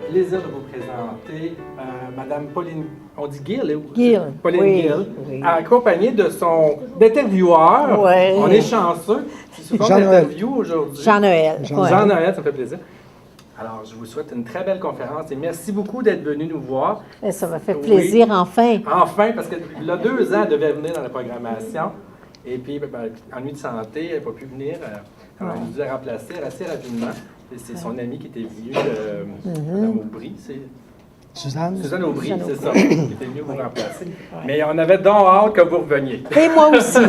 plaisir de vous présenter Madame Pauline, on dit Gill? Gill. Pauline Oui, Gill, oui. accompagnée de son intervieweur. Oui. On est chanceux. C'est souvent Jean-Noël. d'interview aujourd'hui. Jean-Noël. Jean-Noël, ça me fait plaisir. Alors, je vous souhaite une très belle conférence et merci beaucoup d'être venu nous voir. Et ça m'a fait plaisir, enfin. Enfin, parce que il y a 2 ans, elle devait venir dans la programmation. Et puis, ennui de santé, elle n'a pas pu venir. Alors, elle nous a remplacé assez rapidement. Et c'est son ami qui était venu, Mme Aubry, c'est... Suzanne? Suzanne Aubry, c'est ça, qui était venue vous remplacer. Mais on avait donc hâte que vous reveniez. Et moi aussi.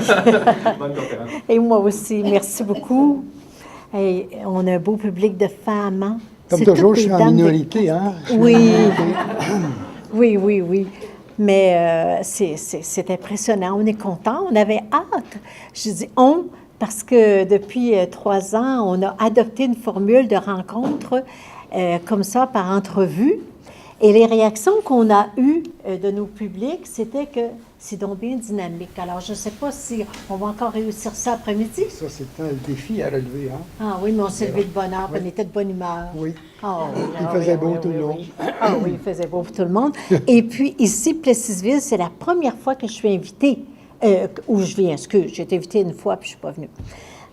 Bonne conférence. Et moi aussi. Merci beaucoup. Et on a un beau public de femmes. Hein? Comme C'est toujours, toutes je suis des en dames de- minorité, hein? Oui. Oui. Mais c'est impressionnant. On est content. On avait hâte. Je dis on parce que depuis 3 ans, on a adopté une formule de rencontre comme ça par entrevue. Et les réactions qu'on a eues de nos publics, c'était que c'est donc bien dynamique. Alors, je ne sais pas si on va encore réussir ça après-midi. Ça, c'est un défi à relever, hein? Ah oui, mais on s'est levé de bonne heure, on était de bonne humeur. Oui. Ah oui, Il ah faisait oui, beau oui, tout le oui, long. oui. Ah oui, il faisait beau pour tout le monde. Et puis, ici, Plessisville, c'est la première fois que je suis invitée, où je viens. Excuse, j'ai été invitée une fois, puis je ne suis pas venue.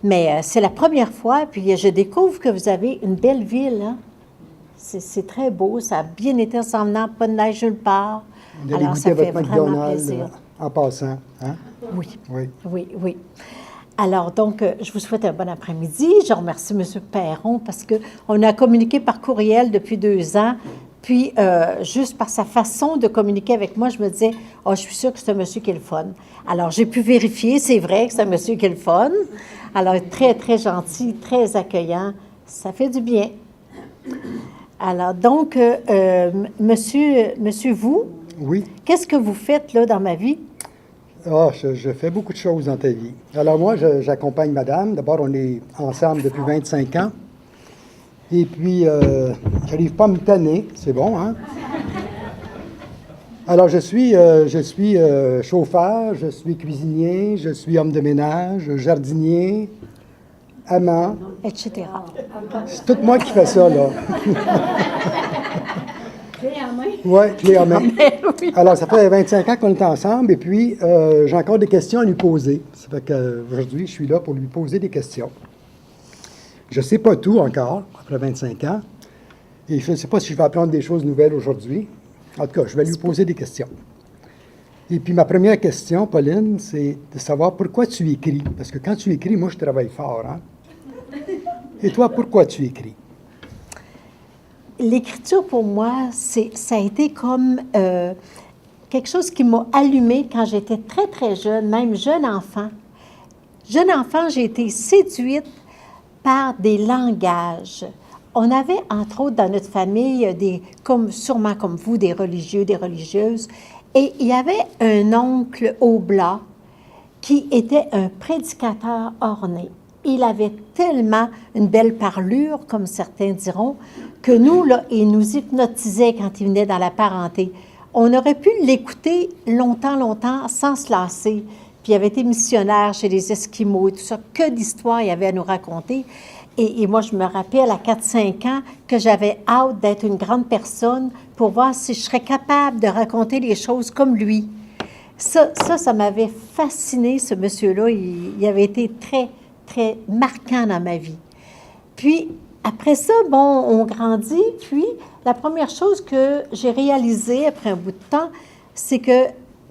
Mais c'est la première fois, puis je découvre que vous avez une belle ville, hein? C'est très beau, ça a bien été ensemble, pas de neige nulle part. On allait Alors, goûter ça à fait votre vraiment McDonald's plaisir. en passant, hein? Oui. Oui. Oui. Alors, donc, je vous souhaite un bon après-midi. Je remercie M. Perron parce qu'on a communiqué par courriel depuis 2 ans. Puis, juste par sa façon de communiquer avec moi, je me disais, oh, je suis sûre que c'est un monsieur qui est le fun. Alors, j'ai pu vérifier, c'est vrai que c'est un monsieur qui est le fun. Alors, très, très gentil, très accueillant. Ça fait du bien. Alors, donc, monsieur, vous, Oui. qu'est-ce que vous faites là dans ma vie? Ah, je fais beaucoup de choses dans ta vie. Alors moi, j'accompagne madame. D'abord, on est ensemble depuis 25 ans. Et puis, j'arrive pas à me tanner. C'est bon, hein? Alors, je suis chauffeur, je suis cuisinier, je suis homme de ménage, jardinier, amant. Etc. C'est tout moi qui fais ça, là. Clé en main. Oui, clé en main. Oui. Alors, ça fait 25 ans qu'on est ensemble et puis j'ai encore des questions à lui poser. Ça fait qu'aujourd'hui, je suis là pour lui poser des questions. Je ne sais pas tout encore, après 25 ans. Et je ne sais pas si je vais apprendre des choses nouvelles aujourd'hui. En tout cas, je vais lui poser des questions. Et puis, ma première question, Pauline, c'est de savoir pourquoi tu écris. Parce que quand tu écris, moi, je travaille fort, hein? Et toi, pourquoi tu écris? L'écriture, pour moi, ça a été comme quelque chose qui m'a allumée quand j'étais très, très jeune, même jeune enfant. Jeune enfant, j'ai été séduite par des langages. On avait, entre autres, dans notre famille, sûrement comme vous, des religieux, des religieuses, et il y avait un oncle Oblat qui était un prédicateur orné. Il avait tellement une belle parlure, comme certains diront, que nous, là, il nous hypnotisait quand il venait dans la parenté. On aurait pu l'écouter longtemps, sans se lasser. Puis il avait été missionnaire chez les Esquimaux et tout ça. Que d'histoires il y avait à nous raconter. Et moi, je me rappelle à 4-5 ans que j'avais hâte d'être une grande personne pour voir si je serais capable de raconter les choses comme lui. Ça m'avait fasciné, ce monsieur-là. Il avait été très, très marquant dans ma vie. Puis, après ça, bon, on grandit. Puis, la première chose que j'ai réalisée après un bout de temps, c'est que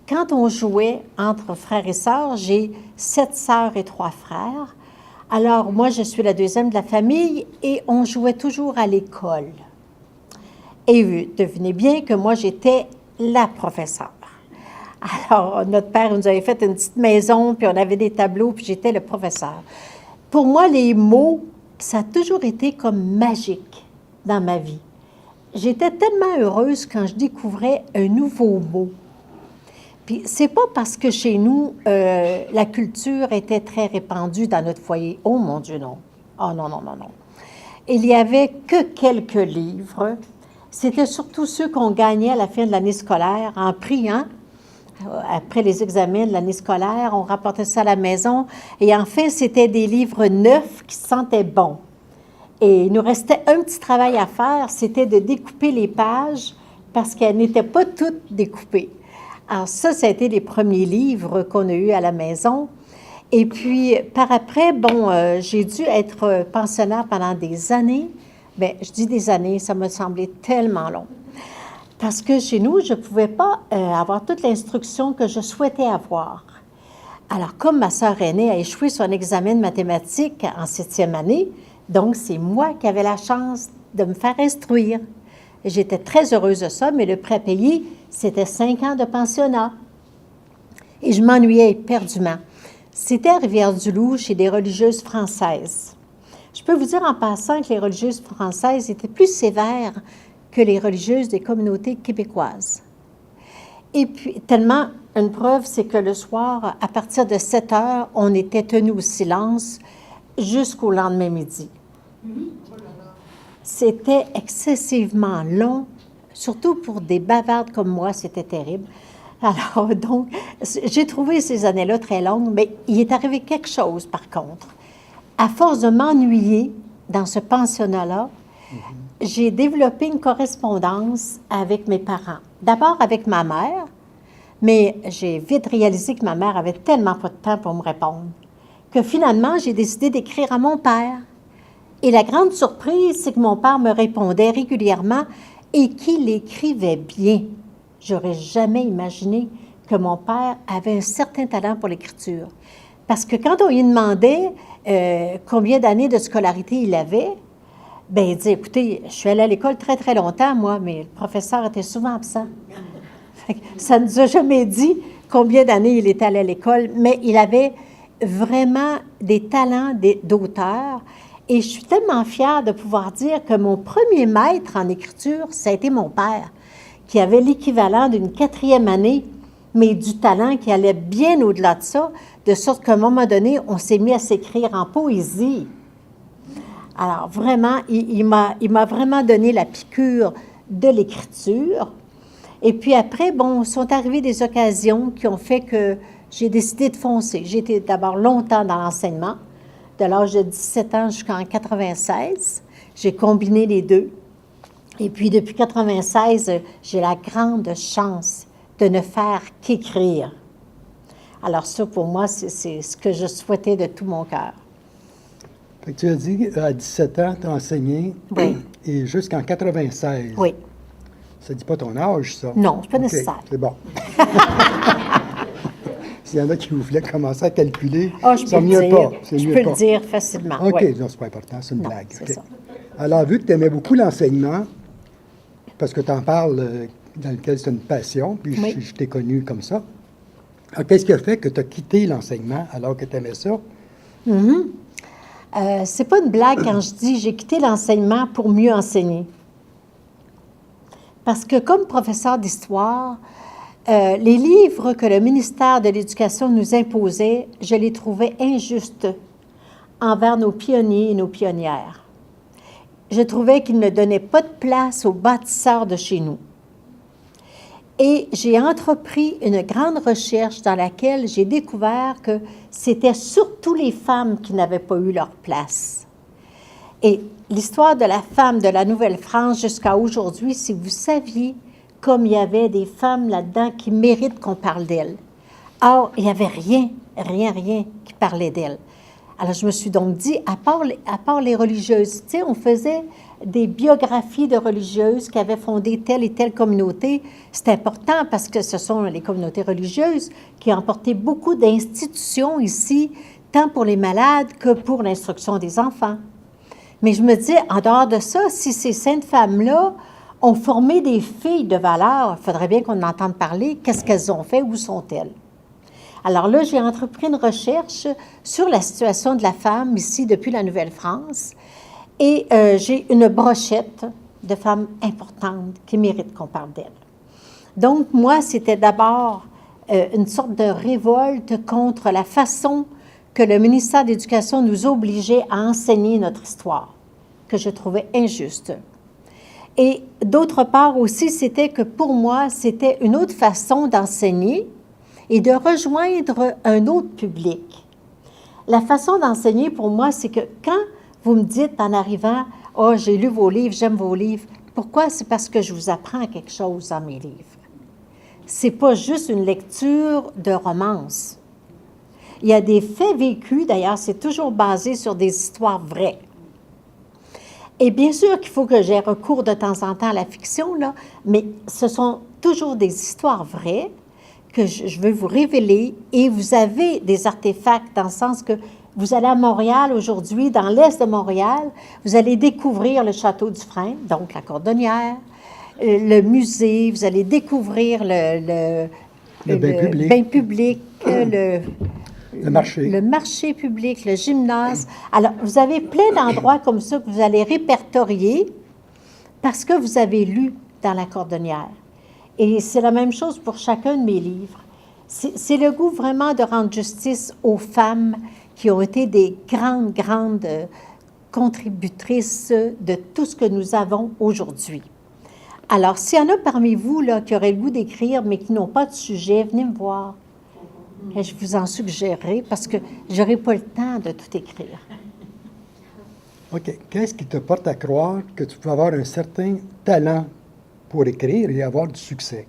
quand on jouait entre frères et sœurs, j'ai 7 sœurs et 3 frères. Alors, moi, je suis la deuxième de la famille et on jouait toujours à l'école. Et devinez bien que moi, j'étais la professeure. Alors, notre père nous avait fait une petite maison, puis on avait des tableaux, puis j'étais le professeur. Pour moi, les mots, ça a toujours été comme magique dans ma vie. J'étais tellement heureuse quand je découvrais un nouveau mot. Puis c'est pas parce que chez nous, la culture était très répandue dans notre foyer. Oh mon Dieu, non. Oh non. Il y avait que quelques livres. C'était surtout ceux qu'on gagnait à la fin de l'année scolaire en prix, hein? Après les examens de l'année scolaire, on rapportait ça à la maison. Et enfin, c'était des livres neufs qui sentaient bon. Et il nous restait un petit travail à faire, c'était de découper les pages parce qu'elles n'étaient pas toutes découpées. Alors ça a été les premiers livres qu'on a eus à la maison. Et puis, par après, j'ai dû être pensionnaire pendant des années. Bien, je dis des années, ça me semblait tellement long. Parce que chez nous, je ne pouvais pas avoir toute l'instruction que je souhaitais avoir. Alors, comme ma sœur aînée a échoué son examen de mathématiques en 7e année, donc c'est moi qui avais la chance de me faire instruire. J'étais très heureuse de ça, mais le prêt payé, c'était 5 ans de pensionnat. Et je m'ennuyais éperdument. C'était à Rivière-du-Loup, chez des religieuses françaises. Je peux vous dire en passant que les religieuses françaises étaient plus sévères que les religieuses des communautés québécoises. Et puis, tellement, une preuve, c'est que le soir, à partir de 7 heures, on était tenus au silence jusqu'au lendemain midi. C'était excessivement long, surtout pour des bavardes comme moi, c'était terrible. Alors, donc, j'ai trouvé ces années-là très longues, mais il est arrivé quelque chose, par contre. À force de m'ennuyer dans ce pensionnat-là, j'ai développé une correspondance avec mes parents. D'abord avec ma mère, mais j'ai vite réalisé que ma mère avait tellement pas de temps pour me répondre que finalement, j'ai décidé d'écrire à mon père. Et la grande surprise, c'est que mon père me répondait régulièrement et qu'il écrivait bien. J'aurais jamais imaginé que mon père avait un certain talent pour l'écriture. Parce que quand on lui demandait combien d'années de scolarité il avait, bien, il dit, écoutez, je suis allée à l'école très, très longtemps, moi, mais le professeur était souvent absent. Ça ne nous a jamais dit combien d'années il était allé à l'école, mais il avait vraiment des talents d'auteur. Et je suis tellement fière de pouvoir dire que mon premier maître en écriture, ça a été mon père, qui avait l'équivalent d'une 4e année, mais du talent qui allait bien au-delà de ça, de sorte qu'à un moment donné, on s'est mis à s'écrire en poésie. Alors, vraiment, il m'a vraiment donné la piqûre de l'écriture. Et puis après, sont arrivées des occasions qui ont fait que j'ai décidé de foncer. J'ai été d'abord longtemps dans l'enseignement, de l'âge de 17 ans jusqu'en 96. J'ai combiné les deux. Et puis, depuis 96, j'ai la grande chance de ne faire qu'écrire. Alors ça, pour moi, c'est ce que je souhaitais de tout mon cœur. Fait que tu as dit, à 17 ans, tu as enseigné, oui. Et jusqu'en 96. Oui. Ça ne dit pas ton âge, ça? Non, c'est pas nécessaire. C'est bon. S'il y en a qui voulaient commencer à calculer, c'est mieux pas. Je peux le dire facilement. OK, oui. non, c'est pas important, c'est une blague. C'est ça. Alors, vu que tu aimais beaucoup l'enseignement, parce que tu en parles dans lequel c'est une passion, puis oui. je t'ai connu comme ça, alors, qu'est-ce qui a fait que tu as quitté l'enseignement alors que tu aimais ça? C'est pas une blague quand je dis j'ai quitté l'enseignement pour mieux enseigner. Parce que comme professeur d'histoire, les livres que le ministère de l'Éducation nous imposait, je les trouvais injustes envers nos pionniers et nos pionnières. Je trouvais qu'ils ne donnaient pas de place aux bâtisseurs de chez nous. Et j'ai entrepris une grande recherche dans laquelle j'ai découvert que c'était surtout les femmes qui n'avaient pas eu leur place. Et l'histoire de la femme de la Nouvelle-France jusqu'à aujourd'hui, si vous saviez comme il y avait des femmes là-dedans qui méritent qu'on parle d'elles. Or, il n'y avait rien qui parlait d'elles. Alors, je me suis donc dit, à part les religieuses, tu sais, on faisait des biographies de religieuses qui avaient fondé telle et telle communauté. C'est important parce que ce sont les communautés religieuses qui ont porté beaucoup d'institutions ici, tant pour les malades que pour l'instruction des enfants. Mais je me dis, en dehors de ça, si ces saintes femmes-là ont formé des filles de valeur, il faudrait bien qu'on en entende parler. Qu'est-ce qu'elles ont fait? Où sont-elles? Alors là, j'ai entrepris une recherche sur la situation de la femme ici depuis la Nouvelle-France et j'ai une brochette de femmes importantes qui méritent qu'on parle d'elles. Donc, moi, c'était d'abord une sorte de révolte contre la façon que le ministère de l'Éducation nous obligeait à enseigner notre histoire, que je trouvais injuste. Et d'autre part aussi, c'était que pour moi, c'était une autre façon d'enseigner et de rejoindre un autre public. La façon d'enseigner pour moi, c'est que quand vous me dites en arrivant, « Oh, j'ai lu vos livres, j'aime vos livres. » Pourquoi? C'est parce que je vous apprends quelque chose dans mes livres. C'est pas juste une lecture de romance. Il y a des faits vécus, d'ailleurs, c'est toujours basé sur des histoires vraies. Et bien sûr qu'il faut que j'aie recours de temps en temps à la fiction, là, mais ce sont toujours des histoires vraies que je veux vous révéler, et vous avez des artefacts dans le sens que vous allez à Montréal aujourd'hui, dans l'est de Montréal, vous allez découvrir le château du Frein, donc la Cordonnière, le musée, vous allez découvrir le bain public, le marché. Le marché public, le gymnase. Alors, vous avez plein d'endroits comme ça que vous allez répertorier parce que vous avez lu dans la Cordonnière. Et c'est la même chose pour chacun de mes livres. C'est le goût vraiment de rendre justice aux femmes qui ont été des grandes contributrices de tout ce que nous avons aujourd'hui. Alors, s'il y en a parmi vous là, qui auraient le goût d'écrire, mais qui n'ont pas de sujet, venez me voir. Et je vous en suggérerai parce que je n'aurai pas le temps de tout écrire. OK. Qu'est-ce qui te porte à croire que tu peux avoir un certain talent pour écrire et avoir du succès?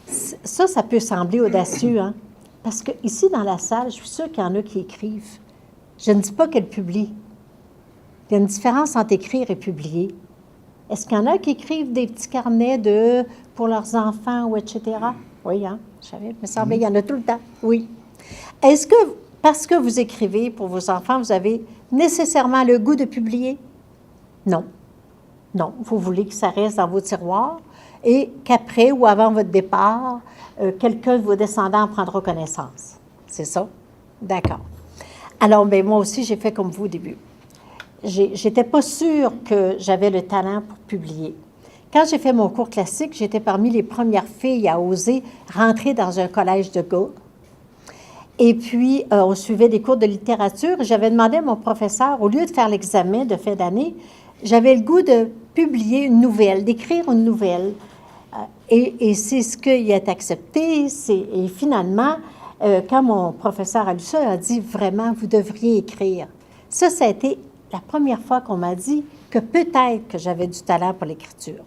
Ça peut sembler audacieux, hein? Parce que ici dans la salle, je suis sûre qu'il y en a qui écrivent. Je ne dis pas qu'elles publient. Il y a une différence entre écrire et publier. Est-ce qu'il y en a qui écrivent des petits carnets pour leurs enfants ou etc.? Oui, hein? Je savais, il me semblait, il y en a tout le temps. Oui. Est-ce que, parce que vous écrivez pour vos enfants, vous avez nécessairement le goût de publier? Non. Non. Vous voulez que ça reste dans vos tiroirs et qu'après ou avant votre départ, quelqu'un de vos descendants en prendra connaissance. C'est ça? D'accord. Alors, bien, moi aussi, j'ai fait comme vous au début. J'étais pas sûre que j'avais le talent pour publier. Quand j'ai fait mon cours classique, j'étais parmi les premières filles à oser rentrer dans un collège de gars. Et puis, on suivait des cours de littérature. J'avais demandé à mon professeur, au lieu de faire l'examen de fin d'année, j'avais le goût de publier une nouvelle, d'écrire une nouvelle. Et c'est ce qui est accepté. Et finalement, quand mon professeur a lu ça, il a dit, vraiment, vous devriez écrire. Ça a été la première fois qu'on m'a dit que peut-être que j'avais du talent pour l'écriture.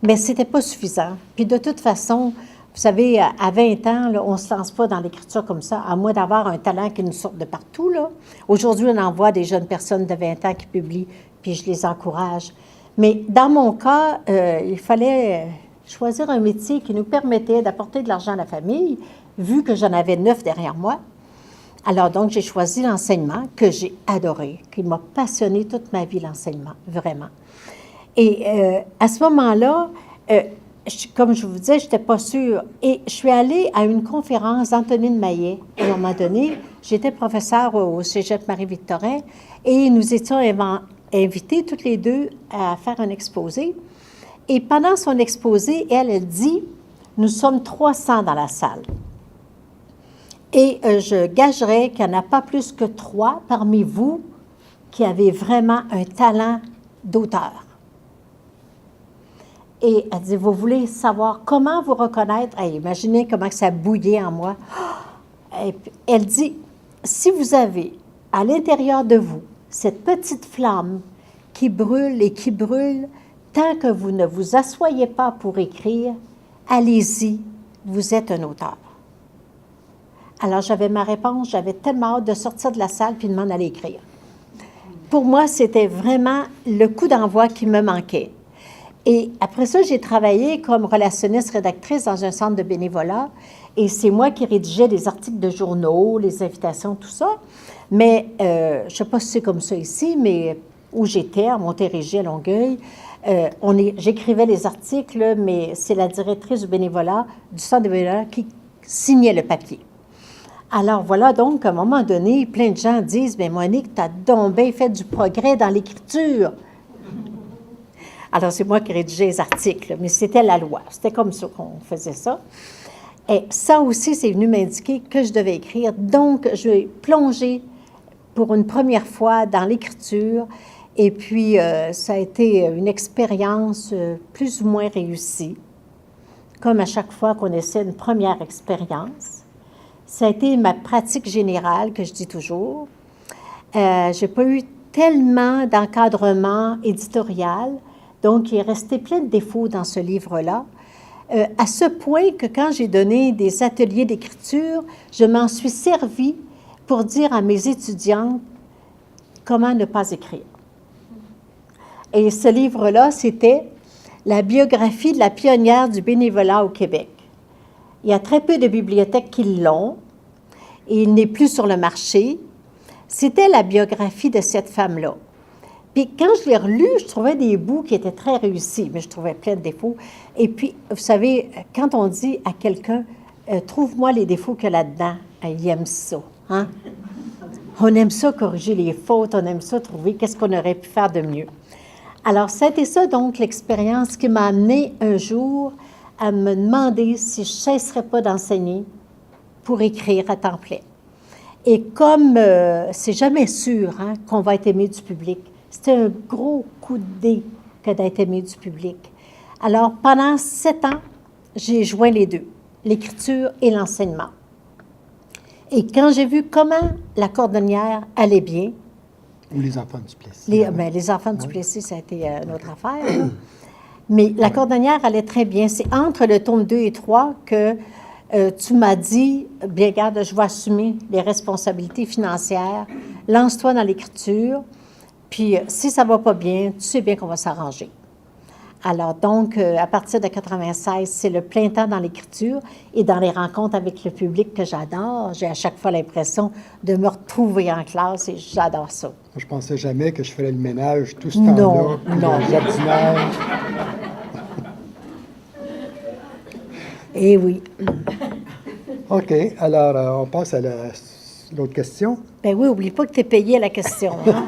Mais ce n'était pas suffisant. Puis de toute façon, vous savez, à 20 ans, là, on ne se lance pas dans l'écriture comme ça, à moins d'avoir un talent qui nous sort de partout, là. Aujourd'hui, on en voit des jeunes personnes de 20 ans qui publient, puis je les encourage. Mais dans mon cas, il fallait choisir un métier qui nous permettait d'apporter de l'argent à la famille, vu que j'en avais 9 derrière moi. Alors donc, j'ai choisi l'enseignement que j'ai adoré, qui m'a passionné toute ma vie, l'enseignement, vraiment. Et à ce moment-là, comme je vous disais, je n'étais pas sûre. Et je suis allée à une conférence d'Antonine Maillet. À un moment donné, j'étais professeure au Cégep Marie-Victorin et nous étions invités toutes les deux à faire un exposé. Et pendant son exposé, elle dit, nous sommes 300 dans la salle. Et je gagerais qu'il n'y en a pas plus que 3 parmi vous qui avez vraiment un talent d'auteur. Et elle dit, vous voulez savoir comment vous reconnaître? Hey, imaginez comment ça bouillait en moi. Et elle dit, si vous avez à l'intérieur de vous cette petite flamme qui brûle et qui brûle, tant que vous ne vous asseyez pas pour écrire, allez-y, vous êtes un auteur. Alors, j'avais ma réponse, j'avais tellement hâte de sortir de la salle puis de m'en aller écrire. Pour moi, c'était vraiment le coup d'envoi qui me manquait. Et après ça, j'ai travaillé comme relationniste-rédactrice dans un centre de bénévolat. Et c'est moi qui rédigeais des articles de journaux, les invitations, tout ça. Mais, je ne sais pas si c'est comme ça ici, mais où j'étais, à Montérégie, à Longueuil, j'écrivais les articles, mais c'est la directrice du bénévolat, du centre de bénévolat, qui signait le papier. Alors voilà, donc, à un moment donné, plein de gens disent, « Bien, Monique, tu as donc bien fait du progrès dans l'écriture. » Alors, c'est moi qui rédigeais les articles, mais c'était la loi. C'était comme ça qu'on faisait ça. Et ça aussi, c'est venu m'indiquer que je devais écrire. Donc, je vais plonger pour une première fois dans l'écriture. Et puis, ça a été une expérience plus ou moins réussie. Comme à chaque fois qu'on essaie une première expérience. Ça a été ma pratique générale, que je dis toujours. J'ai pas eu tellement d'encadrement éditorial, donc il est resté plein de défauts dans ce livre-là, à ce point que quand j'ai donné des ateliers d'écriture, je m'en suis servi pour dire à mes étudiantes comment ne pas écrire. Et ce livre-là, c'était la biographie de la pionnière du bénévolat au Québec. Il y a très peu de bibliothèques qui l'ont, et il n'est plus sur le marché. C'était la biographie de cette femme-là. Puis quand je l'ai relu, je trouvais des bouts qui étaient très réussis, mais je trouvais plein de défauts. Et puis, vous savez, quand on dit à quelqu'un « Trouve-moi les défauts qu'il y a là-dedans », il aime ça. Hein? On aime ça corriger les fautes, on aime ça trouver qu'est-ce qu'on aurait pu faire de mieux. Alors, c'était ça, donc, l'expérience qui m'a amenée un jour à me demander si je ne cesserais pas d'enseigner pour écrire à temps plein. Et comme c'est jamais sûr hein, qu'on va être aimé du public, c'était un gros coup de dé que d'être aimé du public. Alors, pendant 7 ans, j'ai joint les deux, l'écriture et l'enseignement. Et quand j'ai vu comment la cordonnière allait bien... Ou les enfants du Plessis. Les enfants du Plessis, ça a été une autre affaire. Là. Mais la cordonnière allait très bien. C'est entre le tome 2 et 3 que tu m'as dit, bien, regarde, je vais assumer les responsabilités financières, lance-toi dans l'écriture, puis si ça ne va pas bien, tu sais bien qu'on va s'arranger. Alors donc, à partir de 96, c'est le plein temps dans l'écriture et dans les rencontres avec le public que j'adore. J'ai à chaque fois l'impression de me retrouver en classe et j'adore ça. Je ne pensais jamais que je ferais le ménage tout ce temps-là, non. le jardinage. Eh oui. OK. Alors, on passe à l'autre question. Ben oui, oublie pas que tu es payé à la question. Hein?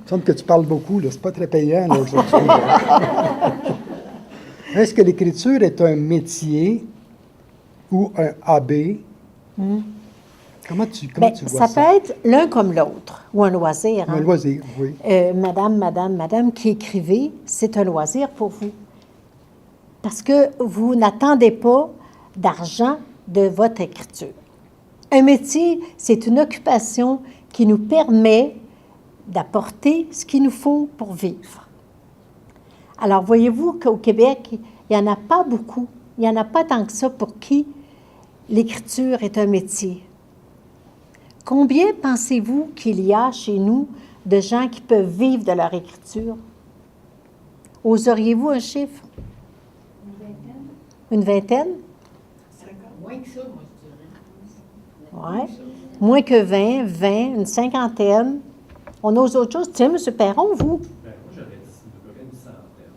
Il semble que tu parles beaucoup, là. C'est pas très payant, là, aujourd'hui. Est-ce que l'écriture est un métier ou un AB? Comment tu vois ça? Ça peut être l'un comme l'autre, ou un loisir. Hein? Un loisir, oui. Madame, qui écrivez, c'est un loisir pour vous. Parce que vous n'attendez pas d'argent de votre écriture. Un métier, c'est une occupation qui nous permet d'apporter ce qu'il nous faut pour vivre. Alors, voyez-vous qu'au Québec, il n'y en a pas beaucoup. Il n'y en a pas tant que ça pour qui l'écriture est un métier. Combien pensez-vous qu'il y a chez nous de gens qui peuvent vivre de leur écriture? Oseriez-vous un chiffre? Une vingtaine? Moins que ça, moi, je dirais. Oui. Moins que 20, une cinquantaine. On ose autre chose. Tiens, M. Perron, vous? Moi, j'aurais dit à peu près une centaine.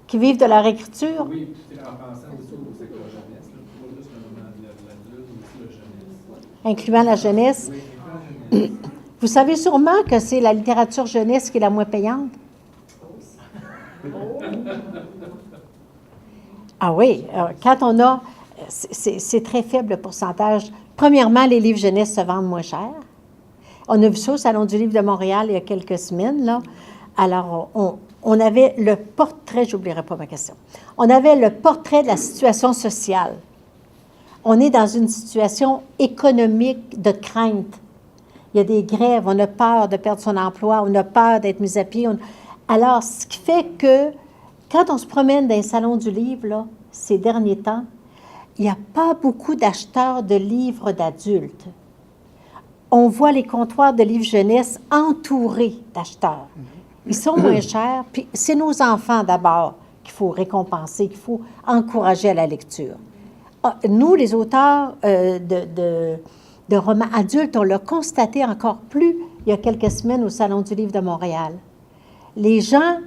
Qui vivent de leur écriture? Oui, puis en pensant aussi au secteur jeunesse, pas juste le moment de l'adulte, mais aussi la jeunesse. Incluant la jeunesse. Oui, Vous savez sûrement que c'est la littérature jeunesse qui est la moins payante. Ah oui, quand on a... C'est très faible le pourcentage. Premièrement, les livres jeunesse se vendent moins cher. On a vu ça au Salon du livre de Montréal il y a quelques semaines, là. Alors, on avait le portrait, j'oublierai pas ma question, on avait le portrait de la situation sociale. On est dans une situation économique de crainte. Il y a des grèves, on a peur de perdre son emploi, on a peur d'être mis à pied. Alors, ce qui fait que quand on se promène dans les salons du livre, là, ces derniers temps, il n'y a pas beaucoup d'acheteurs de livres d'adultes. On voit les comptoirs de livres jeunesse entourés d'acheteurs. Ils sont moins chers, puis c'est nos enfants d'abord qu'il faut récompenser, qu'il faut encourager à la lecture. Nous, les auteurs de romans adultes, on l'a constaté encore plus il y a quelques semaines au Salon du livre de Montréal. Les gens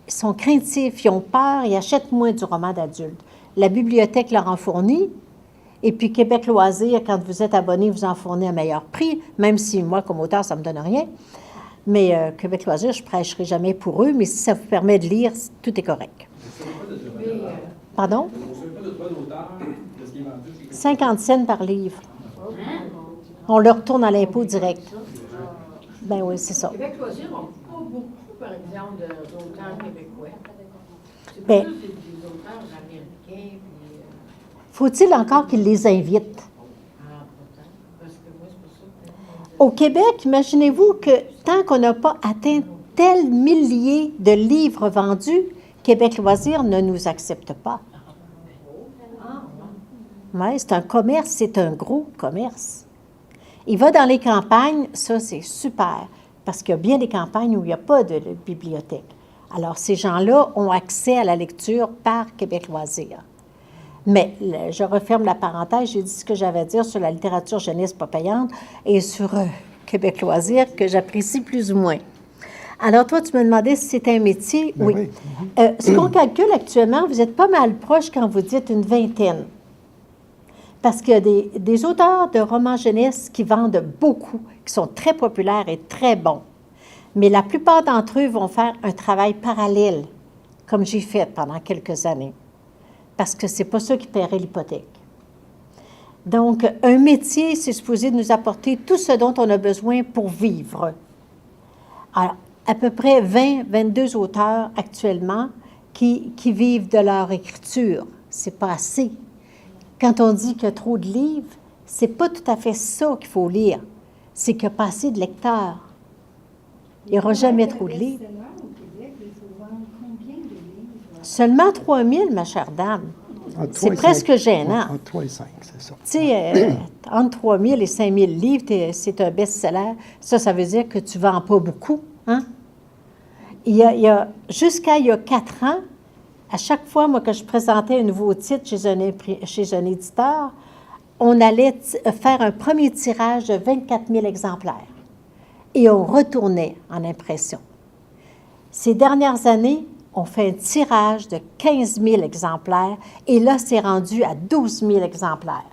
sont craintifs, ils ont peur, ils achètent moins du roman d'adulte. La bibliothèque leur en fournit, et puis Québec Loisirs, quand vous êtes abonné, vous en fournit à meilleur prix, même si moi, comme auteur, ça ne me donne rien. Mais Québec Loisirs, je ne prêcherai jamais pour eux, mais si ça vous permet de lire, tout est correct. Pardon? 50 cents par livre. On leur retourne à l'impôt direct. Ben oui, c'est ça. Québec Loisirs n'ont pas beaucoup, par exemple, d'auteurs québécois. C'est Ben, plus des auteurs américains. Faut-il encore qu'ils les invitent? Ah, pourtant, parce que moi, c'est pour ça que... Au Québec, imaginez-vous que tant qu'on n'a pas atteint tel millier de livres vendus, Québec Loisirs ne nous accepte pas. Oui, c'est un commerce, c'est un gros commerce. Il va dans les campagnes, ça c'est super, parce qu'il y a bien des campagnes où il n'y a pas de bibliothèque. Alors, ces gens-là ont accès à la lecture par Québec Loisirs. Mais, je referme la parenthèse, j'ai dit ce que j'avais à dire sur la littérature jeunesse pas payante et sur Québec Loisirs, que j'apprécie plus ou moins. Alors, toi, tu me demandais si c'était un métier. Ben oui. Ce qu'on calcule actuellement, vous êtes pas mal proche quand vous dites une vingtaine. Parce qu'il y a des auteurs de romans jeunesse qui vendent beaucoup, qui sont très populaires et très bons. Mais la plupart d'entre eux vont faire un travail parallèle, comme j'ai fait pendant quelques années. Parce que c'est pas ça qui paierait l'hypothèque. Donc, un métier, c'est supposé nous apporter tout ce dont on a besoin pour vivre. Alors, à peu près 22 auteurs actuellement qui vivent de leur écriture. C'est pas assez. Quand on dit qu'il y a trop de livres, c'est pas tout à fait ça qu'il faut lire. C'est qu'il n'y a pas assez de lecteurs. Il n'y aura jamais trop de livres. Seulement 3 000, ma chère dame. C'est presque gênant. Entre 3 et 5, c'est ça. Tu sais, entre 3 000 et 5 000 livres, c'est un best-seller. Ça veut dire que tu ne vends pas beaucoup. Hein? Jusqu'à il y a 4 ans, à chaque fois, moi, que je présentais un nouveau titre chez un éditeur, on allait faire un premier tirage de 24 000 exemplaires. Et on retournait en impression. Ces dernières années, on fait un tirage de 15 000 exemplaires, et là, c'est rendu à 12 000 exemplaires.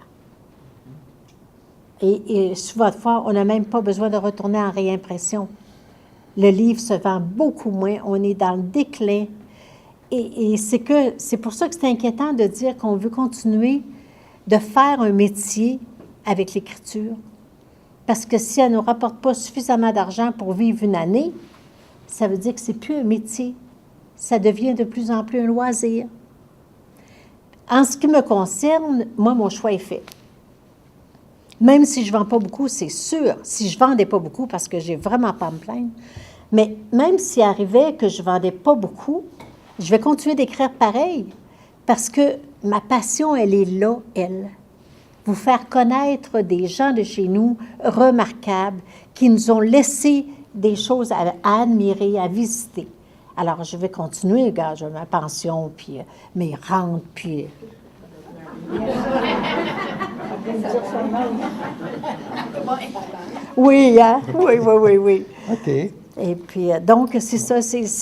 Et souvent de fois, on n'a même pas besoin de retourner en réimpression. Le livre se vend beaucoup moins, on est dans le déclin. Et c'est pour ça que c'est inquiétant de dire qu'on veut continuer de faire un métier avec l'écriture. Parce que si elle ne nous rapporte pas suffisamment d'argent pour vivre une année, ça veut dire que ce n'est plus un métier. Ça devient de plus en plus un loisir. En ce qui me concerne, moi, mon choix est fait. Même si je ne vends pas beaucoup, c'est sûr. Si je ne vendais pas beaucoup, parce que je n'ai vraiment pas à me plaindre, mais même s'il arrivait que je ne vendais pas beaucoup, je vais continuer d'écrire pareil, parce que ma passion, elle est là, elle. Vous faire connaître des gens de chez nous remarquables, qui nous ont laissé des choses à admirer, à visiter. Alors, je vais continuer, regarde, j'ai ma pension, puis mes rentes, puis... Oui, hein? Oui. OK. Et puis, donc, c'est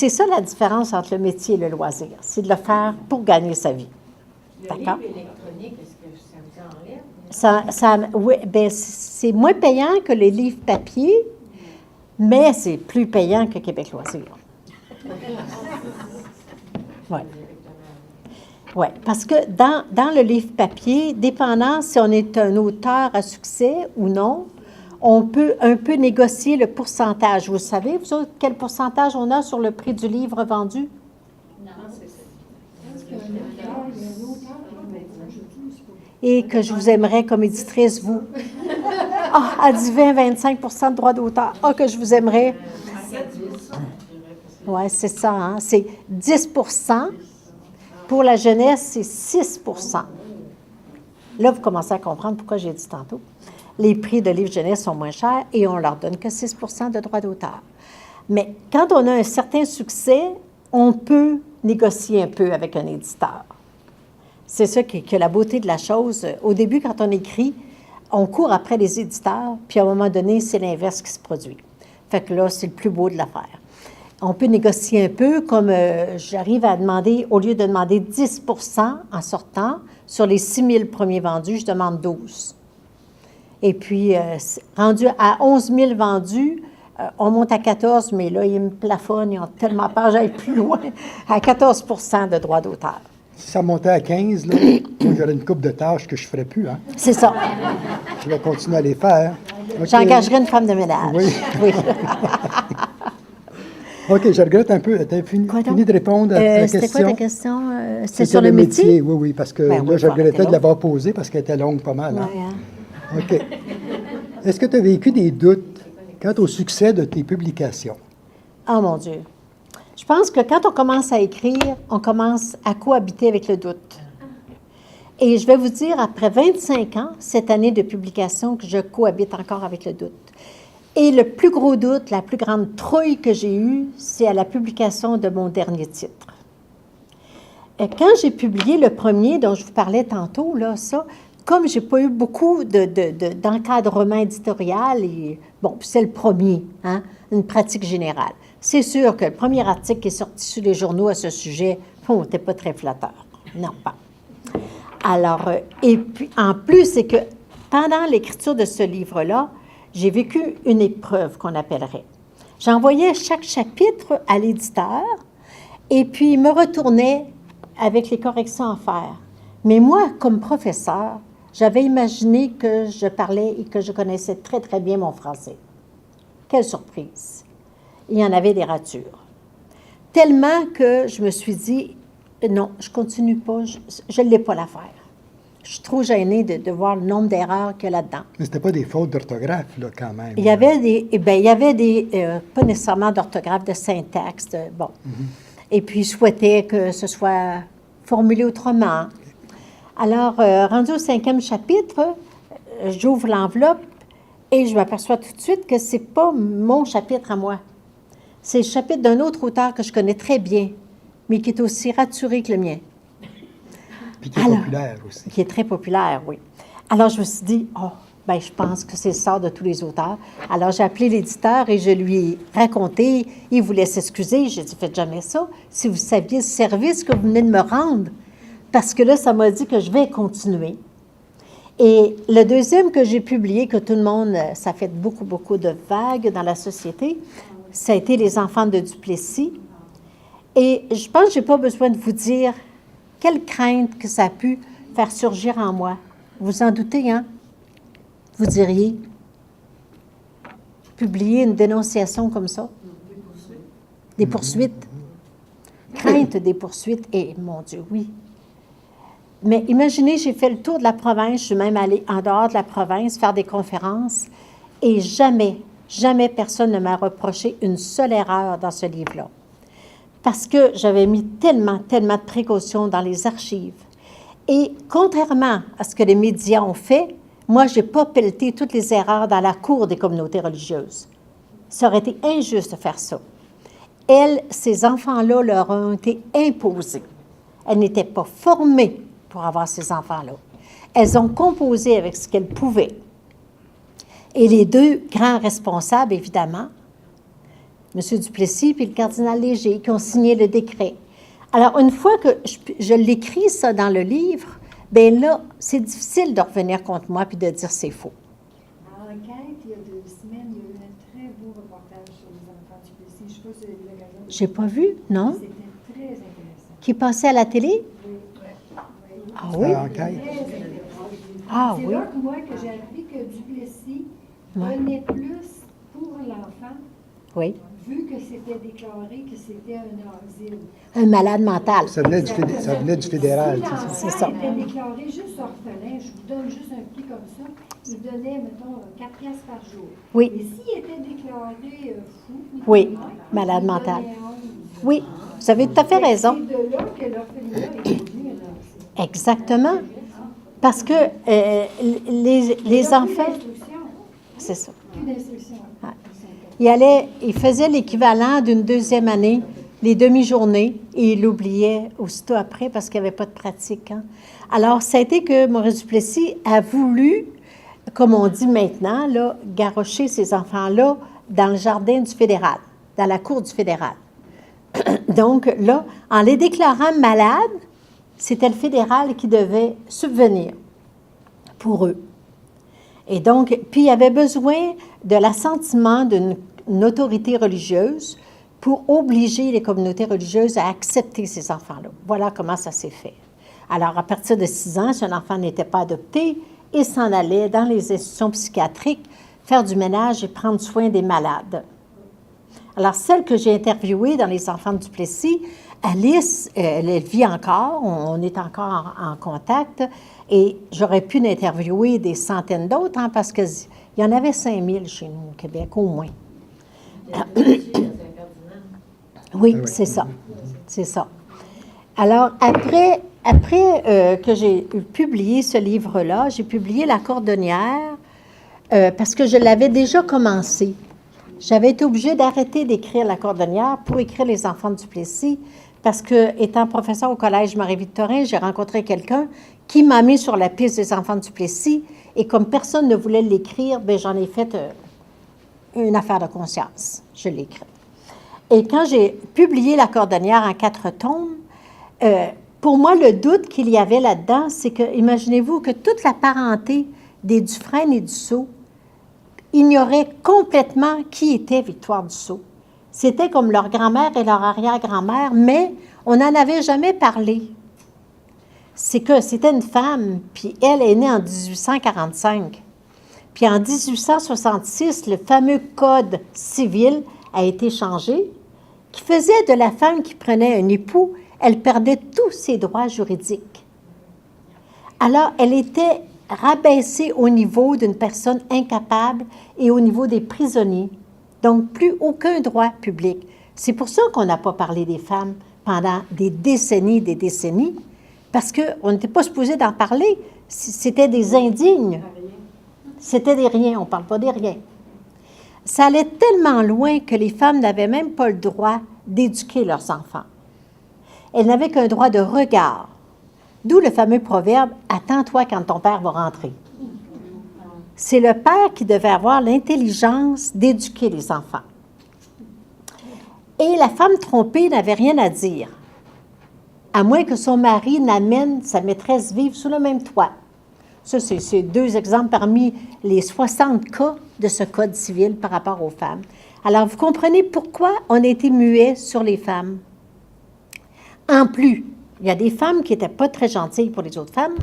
ça la différence entre le métier et le loisir. C'est de le faire pour gagner sa vie. D'accord? Le livre électronique, est-ce que ça vous enlève? Oui, bien, c'est moins payant que les livres papier, mais c'est plus payant que Québec Loisirs. Oui. Oui, parce que dans le livre papier, dépendant si on est un auteur à succès ou non, on peut un peu négocier le pourcentage. Vous savez, vous autres, quel pourcentage on a sur le prix du livre vendu? Non, c'est ça. Et que je vous aimerais comme éditrice, vous. Ah, elle dit 20-25 de droits d'auteur. Ah, que je vous aimerais. Oui, c'est ça. Hein? C'est 10 Pour la jeunesse, c'est 6 Là, vous commencez à comprendre pourquoi j'ai dit tantôt. Les prix de livres jeunesse sont moins chers et on leur donne que 6 de droits d'auteur. Mais quand on a un certain succès, on peut négocier un peu avec un éditeur. C'est ça qui est la beauté de la chose. Au début, quand on écrit, on court après les éditeurs, puis à un moment donné, c'est l'inverse qui se produit. Fait que là, c'est le plus beau de l'affaire. On peut négocier un peu, comme j'arrive à demander, au lieu de demander 10 en sortant, sur les 6 000 premiers vendus, je demande 12. Et puis, rendu à 11 000 vendus, on monte à 14, mais là, ils me plafonnent, ils ont tellement peur, j'aille plus loin, à 14 de droits d'auteur. Si ça montait à 15, là, j'aurais une couple de tâches que je ne ferais plus. Hein? C'est ça. Je vais continuer à les faire. Okay. J'engagerai une femme de ménage. Oui. OK, je regrette un peu. Tu as fini de répondre à la question. C'était quoi ta question? C'est sur le métier? Oui, parce que là, je regrettais de l'avoir posée parce qu'elle était longue pas mal. Hein? Oui, hein? OK. Est-ce que tu as vécu des doutes Quant au succès de tes publications, Oh mon Dieu. Je pense que quand on commence à écrire, on commence à cohabiter avec le doute. Et je vais vous dire, après 25 ans, cette année de publication, que je cohabite encore avec le doute. Et le plus gros doute, la plus grande trouille que j'ai eue, c'est à la publication de mon dernier titre. Et quand j'ai publié le premier, dont je vous parlais tantôt, là, ça, comme je n'ai pas eu beaucoup d'encadrement éditorial, et, bon, c'est le premier, hein, une pratique générale. C'est sûr que le premier article qui est sorti sur les journaux à ce sujet, n'était pas très flatteur. Non, pas. Alors, et puis, en plus, c'est que pendant l'écriture de ce livre-là, j'ai vécu une épreuve qu'on appellerait. J'envoyais chaque chapitre à l'éditeur et puis il me retournait avec les corrections à faire. Mais moi, comme professeur, j'avais imaginé que je parlais et que je connaissais très, très bien mon français. Quelle surprise! Il y en avait des ratures. Tellement que je me suis dit, non, je ne continue pas, je ne l'ai pas l'affaire. Je suis trop gênée de voir le nombre d'erreurs qu'il y a là-dedans. mais c'était pas des fautes d'orthographe, là, quand même. Il y avait pas nécessairement d'orthographe, de syntaxe, bon. Et puis, je souhaitais que ce soit formulé autrement. Alors, rendu au 5e chapitre, j'ouvre l'enveloppe et je m'aperçois tout de suite que c'est pas mon chapitre à moi. C'est le chapitre d'un autre auteur que je connais très bien, mais qui est aussi raturé que le mien. Puis qui est populaire aussi. Qui est très populaire, oui. Alors, je me suis dit, oh, bien, je pense que c'est le sort de tous les auteurs. Alors, j'ai appelé l'éditeur et je lui ai raconté. Il voulait s'excuser. J'ai dit, faites jamais ça. Si vous saviez le service que vous venez de me rendre. Parce que là, ça m'a dit que je vais continuer. Et le deuxième que j'ai publié, que tout le monde, ça fait beaucoup, beaucoup de vagues dans la société, ça a été Les enfants de Duplessis. Et je pense que je n'ai pas besoin de vous dire quelle crainte que ça a pu faire surgir en moi. Vous en doutez, hein? Vous diriez, publier une dénonciation comme ça? Des poursuites. Crainte des poursuites. Et, mon Dieu, oui. Mais imaginez, j'ai fait le tour de la province, je suis même allée en dehors de la province faire des conférences, et jamais, jamais personne ne m'a reproché une seule erreur dans ce livre-là. Parce que j'avais mis tellement, tellement de précautions dans les archives. Et contrairement à ce que les médias ont fait, moi, je n'ai pas pelleté toutes les erreurs dans la cour des communautés religieuses. Ça aurait été injuste de faire ça. Elles, ces enfants-là, leur ont été imposés. Elles n'étaient pas formées pour avoir ces enfants-là. Elles ont composé avec ce qu'elles pouvaient. Et les deux grands responsables, évidemment, M. Duplessis et le cardinal Léger, qui ont signé le décret. Alors, une fois que je l'écris, ça, dans le livre, bien là, c'est difficile de revenir contre moi puis de dire c'est faux. À Enquête, il y a 2 semaines, il y a eu un très beau reportage sur les enfants du Duplessis. Je ne sais pas si vous avez eu l'occasion de... J'ai pas vu, non? C'était très intéressant. Qui passait à la télé? Oui. Ah oui? À Enquête. Très intéressant. Ah C'est oui? là que moi, que j'ai appris que Duplessis Ouais. donnait plus pour l'enfant, Oui. vu que c'était déclaré que c'était un asile. Un malade mental. Ça venait du fédéral, Si c'est ça. C'est l'enfant ça. était déclaré juste orphelin, je vous donne juste un prix comme ça, il donnait, mettons, 4 piastres par jour. Oui. Et s'il était déclaré fou, Oui, il malade donnait mental. 11. Oui, vous avez tout à fait raison. C'est de là que l'orphelinat est devenu un asile. Exactement. Parce que les enfants... C'est ça. Plus d'instruction. Il faisait l'équivalent d'une 2e année, les demi-journées, et il l'oubliait aussitôt après parce qu'il n'y avait pas de pratique. Hein. Alors, ça a été que Maurice Duplessis a voulu, comme on dit maintenant, là, garrocher ces enfants-là dans le jardin du fédéral, dans la cour du fédéral. Donc, là, en les déclarant malades, c'était le fédéral qui devait subvenir pour eux. Et donc, puis il avait besoin de l'assentiment d'une autorité religieuse pour obliger les communautés religieuses à accepter ces enfants-là. Voilà comment ça s'est fait. Alors, à partir de 6 ans, si un enfant n'était pas adopté, il s'en allait dans les institutions psychiatriques faire du ménage et prendre soin des malades. Alors, celle que j'ai interviewée dans Les enfants de Duplessis, Alice, elle vit encore, on est encore en contact, et j'aurais pu l'interviewer des centaines d'autres, hein, parce qu'il y en avait 5000 chez nous au Québec, au moins. Oui, c'est ça. C'est ça. Alors, après que j'ai publié ce livre-là, j'ai publié La Cordonnière, parce que je l'avais déjà commencé. J'avais été obligée d'arrêter d'écrire La Cordonnière pour écrire Les Enfants du Plessis, parce que, étant professeur au Collège Marie-Victorin, j'ai rencontré quelqu'un qui m'a mis sur la piste des Enfants du Plessis, et comme personne ne voulait l'écrire, bien, j'en ai fait une affaire de conscience. Je l'ai écrite. Et quand j'ai publié La Cordonnière en 4 tomes, pour moi, le doute qu'il y avait là-dedans, c'est que, imaginez-vous que toute la parenté des Dufresne et Dussault ignorait complètement qui était Victoire Dussault. C'était comme leur grand-mère et leur arrière-grand-mère, mais on n'en avait jamais parlé. C'est que c'était une femme, puis elle est née en 1845. Puis en 1866, le fameux Code civil a été changé, qui faisait de la femme qui prenait un époux, elle perdait tous ses droits juridiques. Alors, elle était rabaissée au niveau d'une personne incapable et au niveau des prisonniers. Donc, plus aucun droit public. C'est pour ça qu'on n'a pas parlé des femmes pendant des décennies, parce qu'on n'était pas supposé d'en parler. C'était des indignes. C'était des riens, on ne parle pas des riens. Ça allait tellement loin que les femmes n'avaient même pas le droit d'éduquer leurs enfants. Elles n'avaient qu'un droit de regard. D'où le fameux proverbe « Attends-toi quand ton père va rentrer ». C'est le père qui devait avoir l'intelligence d'éduquer les enfants. Et la femme trompée n'avait rien à dire, à moins que son mari n'amène sa maîtresse vivre sous le même toit. Ça, c'est 2 exemples parmi les 60 cas de ce Code civil par rapport aux femmes. Alors, vous comprenez pourquoi on a été muet sur les femmes. En plus, il y a des femmes qui n'étaient pas très gentilles pour les autres femmes.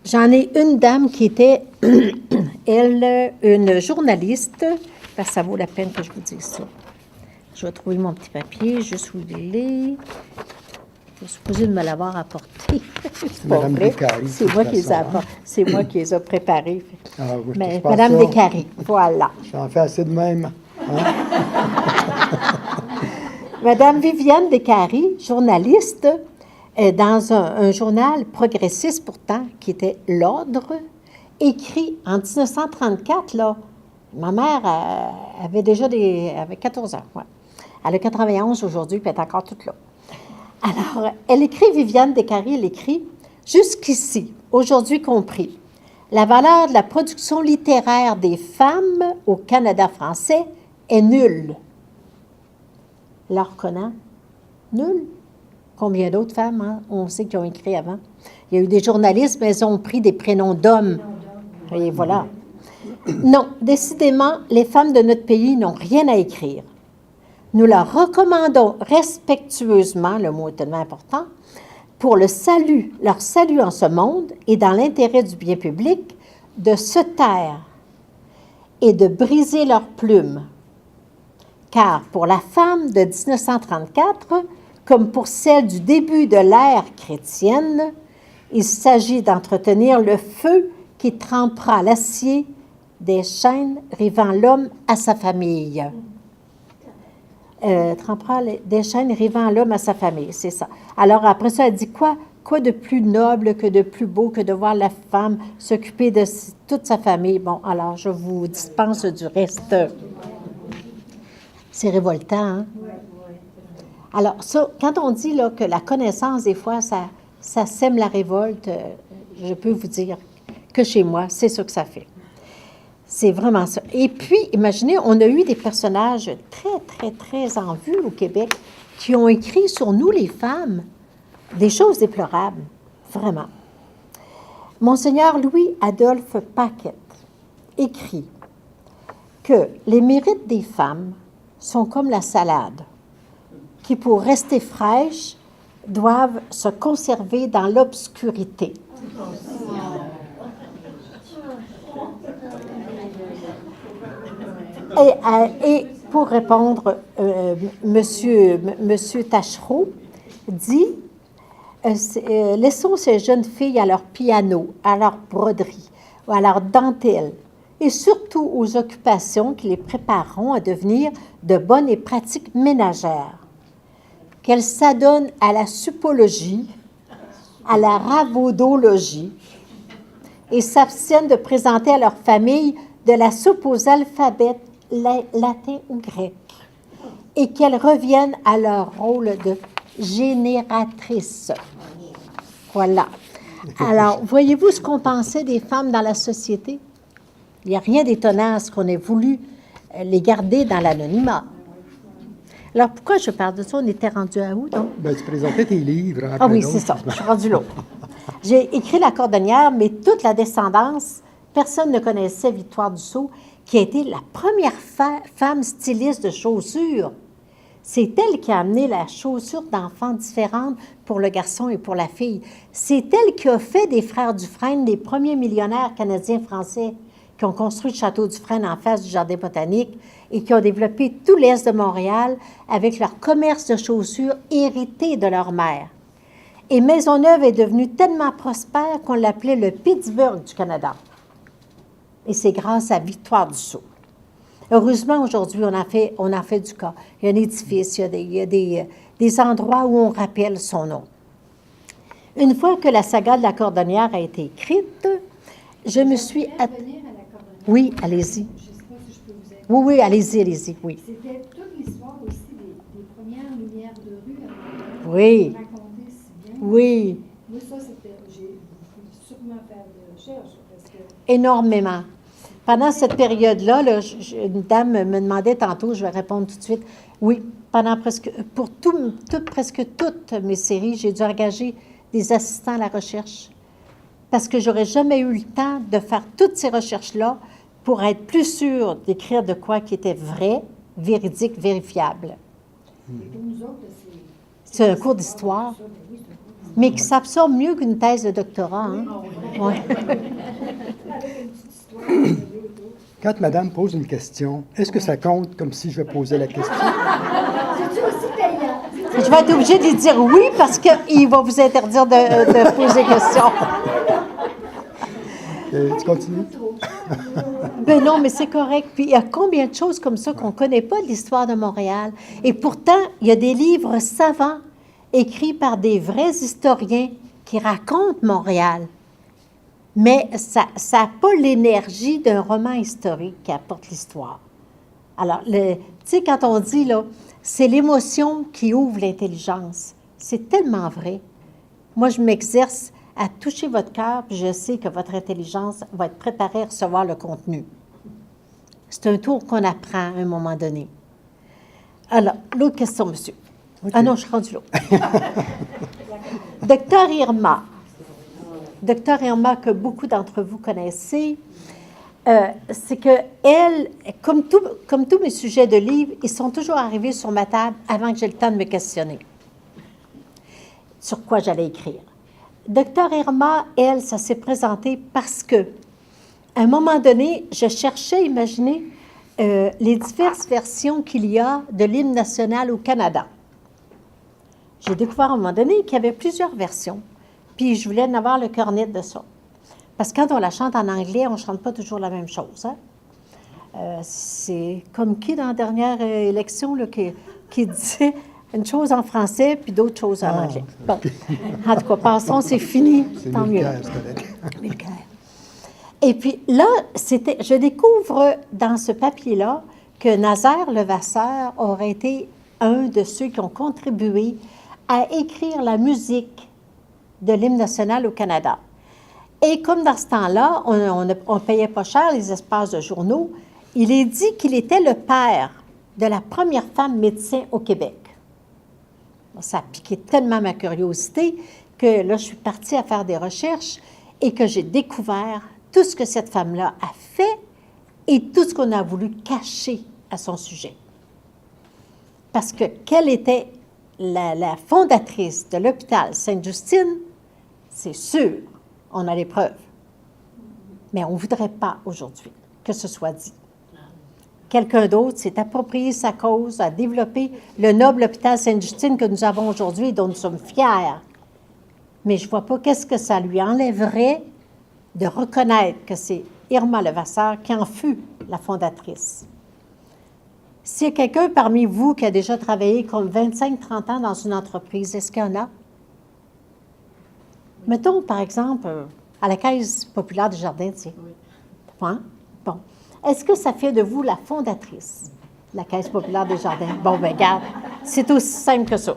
J'en ai une dame qui était, elle, une journaliste, parce que ça vaut la peine que je vous dise ça. Je vais trouver mon petit papier, juste où il est. Je suis supposée de me l'avoir apporté. C'est pas Madame vrai. Descaries, C'est moi qui les ai apportés. C'est moi qui les ai préparés. Ah, oui, Mais je pense Madame ça. Descaries, voilà. J'en fais assez de même. Hein? Madame Viviane Descaries, journaliste, dans un journal progressiste pourtant, qui était L'Ordre, écrit en 1934, là. Ma mère avait 14 ans. Ouais. Elle a 91 aujourd'hui, puis elle est encore toute là. Alors, elle écrit, Viviane Descaries, elle écrit « Jusqu'ici, aujourd'hui compris, la valeur de la production littéraire des femmes au Canada français est nulle. » La reconnaît? Nulle. Combien d'autres femmes, hein? On sait qui ont écrit avant. Il y a eu des journalistes, mais elles ont pris des prénoms d'hommes. Et voilà. Non, décidément, les femmes de notre pays n'ont rien à écrire. Nous leur recommandons respectueusement, le mot est tellement important, pour leur salut en ce monde et dans l'intérêt du bien public, de se taire et de briser leurs plumes. Car pour la femme de 1934, comme pour celle du début de l'ère chrétienne, il s'agit d'entretenir le feu qui trempera l'acier des chaînes rivant l'homme à sa famille. Trempera des chaînes rivant l'homme à sa famille, c'est ça. Alors après ça, elle dit quoi? Quoi de plus noble que de plus beau que de voir la femme s'occuper de toute sa famille? Bon, alors je vous dispense du reste. C'est révoltant, hein? Alors, ça, quand on dit là, que la connaissance, des fois, ça sème la révolte, je peux vous dire que chez moi, c'est ça que ça fait. C'est vraiment ça. Et puis, imaginez, on a eu des personnages très, très, très en vue au Québec qui ont écrit sur nous, les femmes, des choses déplorables, vraiment. Monseigneur Louis-Adolphe Paquette écrit que les mérites des femmes sont comme la salade, qui, pour rester fraîches, doivent se conserver dans l'obscurité. Et pour répondre, Monsieur Tachereau, dit laissons ces jeunes filles à leur piano, à leur broderie, ou à leur dentelle, et surtout aux occupations qui les prépareront à devenir de bonnes et pratiques ménagères. Qu'elles s'adonnent à la suppologie, à la ravaudologie, et s'abstiennent de présenter à leur famille de la soupe aux alphabets latin ou grec, et qu'elles reviennent à leur rôle de génératrices. Voilà. Alors, voyez-vous ce qu'on pensait des femmes dans la société? Il n'y a rien d'étonnant à ce qu'on ait voulu les garder dans l'anonymat. Alors, pourquoi je parle de ça? On était rendu à où, donc? Ben, tu présentais tes livres. Ah oui, c'est ça. Je suis rendue là. J'ai écrit La Cordonnière, mais toute la descendance, personne ne connaissait Victoire Dussault, qui a été la première femme styliste de chaussures. C'est elle qui a amené la chaussure d'enfants différente pour le garçon et pour la fille. C'est elle qui a fait des frères Dufresne les premiers millionnaires canadiens-français qui ont construit le château Dufresne en face du Jardin botanique et qui ont développé tout l'Est de Montréal avec leur commerce de chaussures hérité de leur mère. Et Maisonneuve est devenue tellement prospère qu'on l'appelait le Pittsburgh du Canada. Et c'est grâce à Victoire Dussault. Heureusement, aujourd'hui, on en fait du cas. Il y a un édifice, il y a des endroits où on rappelle son nom. Une fois que la saga de la Cordonnière a été écrite, je me suis... Revenir à la Cordonnière. Oui, allez-y. Je ne sais pas si je peux vous aider. Oui, allez-y, oui. C'était toute l'histoire aussi des premières lumières de rue à Montréal. Oui, Raconter si bien. oui, Moi, ça, c'était... J'ai sûrement faire des recherches parce que... énormément. Pendant cette période-là, là, une dame me demandait tantôt, je vais répondre tout de suite, oui, pour presque toutes mes séries, j'ai dû engager des assistants à la recherche parce que j'aurais jamais eu le temps de faire toutes ces recherches-là pour être plus sûre d'écrire de quoi qui était vrai, véridique, vérifiable. Pour nous autres, C'est un cours d'histoire, mais qui s'absorbe mieux qu'une thèse de doctorat. Hein? Ouais. Quand madame pose une question, est-ce que ça compte comme si je posais la question? c'est aussi payant. Je vais être obligée de lui dire oui parce qu'il va vous interdire de poser question. Tu continues? Ben non, mais c'est correct. Puis il y a combien de choses comme ça qu'on ne connaît pas de l'histoire de Montréal? Et pourtant, il y a des livres savants écrits par des vrais historiens qui racontent Montréal. Mais ça n'a pas l'énergie d'un roman historique qui apporte l'histoire. Alors, tu sais, quand on dit, là, c'est l'émotion qui ouvre l'intelligence, c'est tellement vrai. Moi, je m'exerce à toucher votre cœur, puis je sais que votre intelligence va être préparée à recevoir le contenu. C'est un tour qu'on apprend à un moment donné. Alors, l'autre question, monsieur. Okay. Ah non, je suis rendue là. Docteur Irma. Docteur Irma, que beaucoup d'entre vous connaissez, c'est qu'elle, comme tous mes sujets de livres, ils sont toujours arrivés sur ma table avant que j'aie le temps de me questionner sur quoi j'allais écrire. Docteur Irma, elle, ça s'est présenté parce que, à un moment donné, je cherchais à imaginer les diverses versions qu'il y a de l'hymne national au Canada. J'ai découvert à un moment donné qu'il y avait plusieurs versions. Puis je voulais en avoir le cœur net de ça. Parce que quand on la chante en anglais, on ne chante pas toujours la même chose. Hein? C'est comme qui dans la dernière élection là, qui disait une chose en français puis d'autres choses en anglais. Bon. En tout cas, passons, c'est fini. Tant mieux. Vulgaire. Et puis là, je découvre dans ce papier-là que Nazaire Levasseur aurait été un de ceux qui ont contribué à écrire la musique de l'hymne national au Canada. Et comme dans ce temps-là, on ne payait pas cher les espaces de journaux, il est dit qu'il était le père de la première femme médecin au Québec. Ça a piqué tellement ma curiosité que là, je suis partie à faire des recherches et que j'ai découvert tout ce que cette femme-là a fait et tout ce qu'on a voulu cacher à son sujet. Parce que quelle était la fondatrice de l'hôpital Sainte-Justine, c'est sûr, on a les preuves. Mais on ne voudrait pas aujourd'hui que ce soit dit. quelqu'un d'autre s'est approprié sa cause, a développé le noble hôpital Sainte-Justine que nous avons aujourd'hui et dont nous sommes fiers. Mais je ne vois pas qu'est-ce que ça lui enlèverait de reconnaître que c'est Irma Levasseur qui en fut la fondatrice. S'il y a quelqu'un parmi vous qui a déjà travaillé comme 25-30 ans dans une entreprise, est-ce qu'il y en a? Mettons, par exemple, à la Caisse populaire des Jardins, tu sais. Hein? Bon. Est-ce que ça fait de vous la fondatrice de la Caisse populaire des Jardins? Bon, bien, regarde, c'est aussi simple que ça.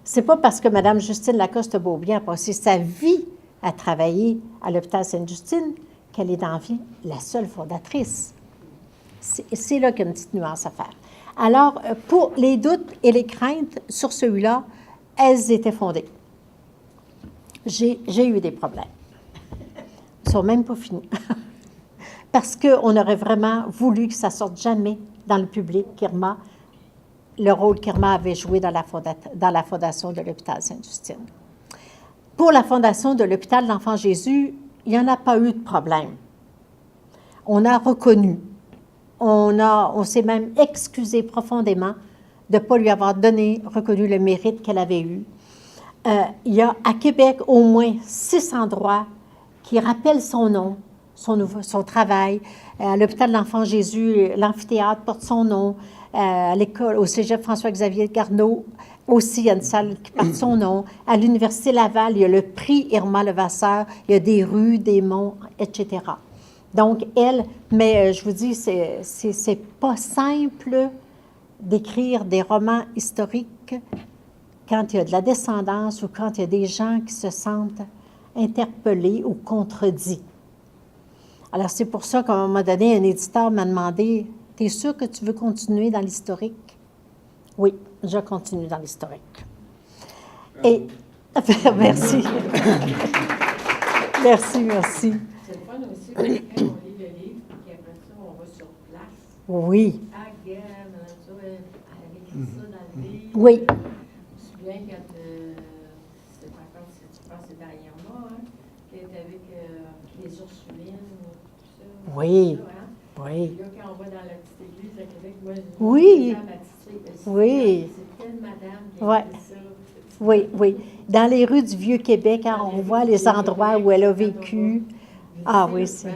C'est pas parce que Mme Justine Lacoste-Beaubien a passé sa vie à travailler à l'hôpital Sainte-Justine qu'elle est dans la vie la seule fondatrice. C'est là qu'il y a une petite nuance à faire. Alors, pour les doutes et les craintes sur celui-là, elles étaient fondées. J'ai eu des problèmes. Ils ne sont même pas finis. Parce qu'on aurait vraiment voulu que ça ne sorte jamais dans le public, qu'Irma, le rôle qu'Irma avait joué dans la fondation de l'hôpital Sainte-Justine. Pour la fondation de l'hôpital de l'Enfant Jésus, il n'y en a pas eu de problème. On a reconnu, on s'est même excusé profondément de ne pas lui avoir reconnu le mérite qu'elle avait eu. Il y a à Québec au moins 6 endroits qui rappellent son nom, son travail. À l'hôpital de l'Enfant Jésus, l'amphithéâtre porte son nom. À l'école, au cégep François-Xavier Garneau, aussi, il y a une salle qui porte son nom. À l'Université Laval, il y a le prix Irma Levasseur, il y a des rues, des monts, etc. Donc, mais je vous dis, c'est pas simple d'écrire des romans historiques quand il y a de la descendance ou quand il y a des gens qui se sentent interpellés ou contredits. Alors, c'est pour ça qu'à un moment donné, un éditeur m'a demandé « T'es sûr que tu veux continuer dans l'historique? » Oui, je continue dans l'historique. Et merci. Merci. C'est le fun aussi, quand on lit le livre, puis après ça, on va sur place. Oui. Ah, elle avait écrit ça dans le livre. Oui. Je me souviens quand, c'est encore, je pense que c'est dans Irma, hein, qui était avec les Ursulines, tout ça. Oui. Tout ça, hein? Oui. Puis là, quand on va dans la petite église à Québec, moi, Oui. Oui. C'est telle madame qui a fait ça. Oui. Dans les rues du Vieux-Québec, hein, on voit les endroits où elle a vécu. Ah oui, c'est...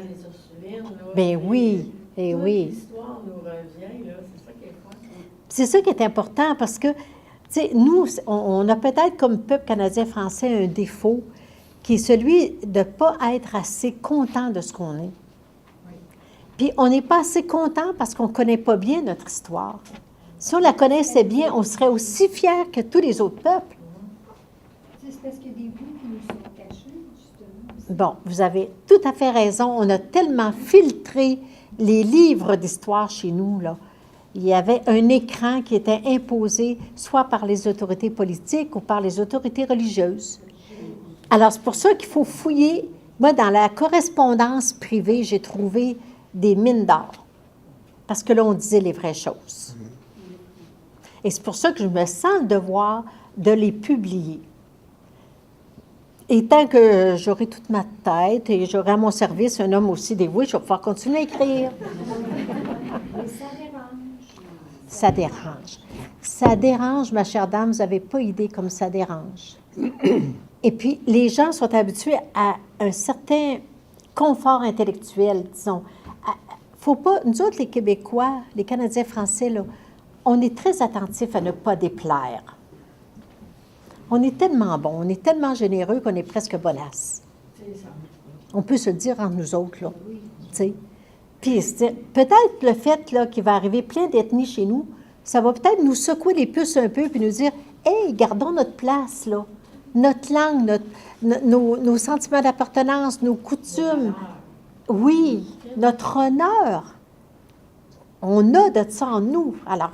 Ben oui, et oui. L'histoire nous revient, là, c'est ça qui est fun. C'est ça qui est important parce que, tu sais, nous, on a peut-être comme peuple canadien-français un défaut qui est celui de ne pas être assez content de ce qu'on est. Puis on n'est pas assez content parce qu'on ne connaît pas bien notre histoire. Si on la connaissait bien, on serait aussi fiers que tous les autres peuples. C'est parce qu'il y a des bouts qui nous sont cachés, justement. Bon, vous avez tout à fait raison. On a tellement filtré les livres d'histoire chez nous, là. Il y avait un écran qui était imposé soit par les autorités politiques ou par les autorités religieuses. Alors, c'est pour ça qu'il faut fouiller. Moi, dans la correspondance privée, j'ai trouvé des mines d'or, parce que là, on disait les vraies choses. Et c'est pour ça que je me sens le devoir de les publier. Et tant que j'aurai toute ma tête et j'aurai à mon service un homme aussi dévoué, je vais pouvoir continuer à écrire. Mais ça dérange. Ça dérange. Ça dérange, ma chère dame, vous n'avez pas idée comme ça dérange. Et puis, les gens sont habitués à un certain confort intellectuel, disons. Faut pas, nous autres, les Québécois, les Canadiens français, là, on est très attentifs à ne pas déplaire. On est tellement bon, on est tellement généreux qu'on est presque bonasse. On peut se le dire entre nous autres, là. Tu sais. Puis, peut-être le fait là, qu'il va arriver plein d'ethnies chez nous, ça va peut-être nous secouer les puces un peu puis nous dire « Hey, gardons notre place, là. Notre langue, nos sentiments d'appartenance, nos coutumes. Oui, notre honneur. On a de ça en nous. Alors,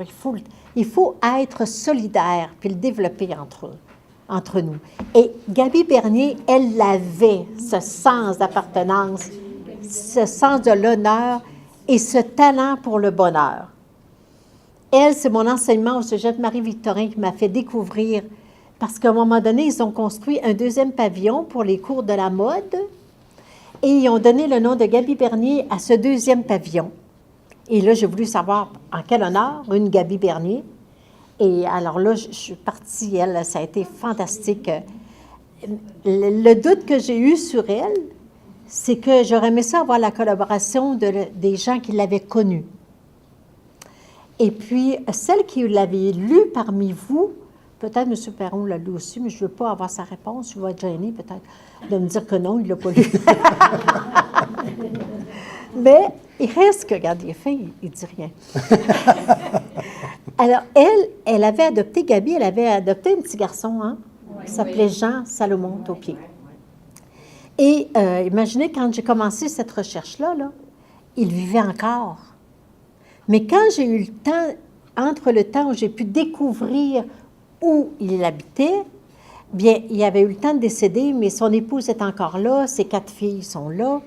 il faut être solidaire puis le développer entre nous. Et Gaby Bernier, elle avait ce sens d'appartenance, ce sens de l'honneur et ce talent pour le bonheur. Elle, c'est mon enseignement au cégep Marie-Victorin qui m'a fait découvrir, parce qu'à un moment donné, ils ont construit un 2e pavillon pour les cours de la mode et ils ont donné le nom de Gaby Bernier à ce 2e pavillon. Et là, j'ai voulu savoir en quel honneur, une Gaby Bernier. Et alors là, je suis partie, elle, ça a été fantastique. Le doute que j'ai eu sur elle, c'est que j'aurais aimé ça avoir la collaboration des gens qui l'avaient connue. Et puis, celle qui l'avait lu parmi vous, peut-être M. Perron l'a lu aussi, mais je ne veux pas avoir sa réponse. Je vais être gênée peut-être de me dire que non, il ne l'a pas lu. Mais il reste que, regarde, il est fin, il ne dit rien. Alors, elle avait adopté, Gaby, elle avait adopté un petit garçon, hein, qui s'appelait Jean Salomon Taupier. Et imaginez, quand j'ai commencé cette recherche-là, là, il vivait encore. Mais quand j'ai eu le temps, entre le temps où j'ai pu découvrir où il habitait, bien, il avait eu le temps de décéder, mais son épouse est encore là, ses 4 filles sont là.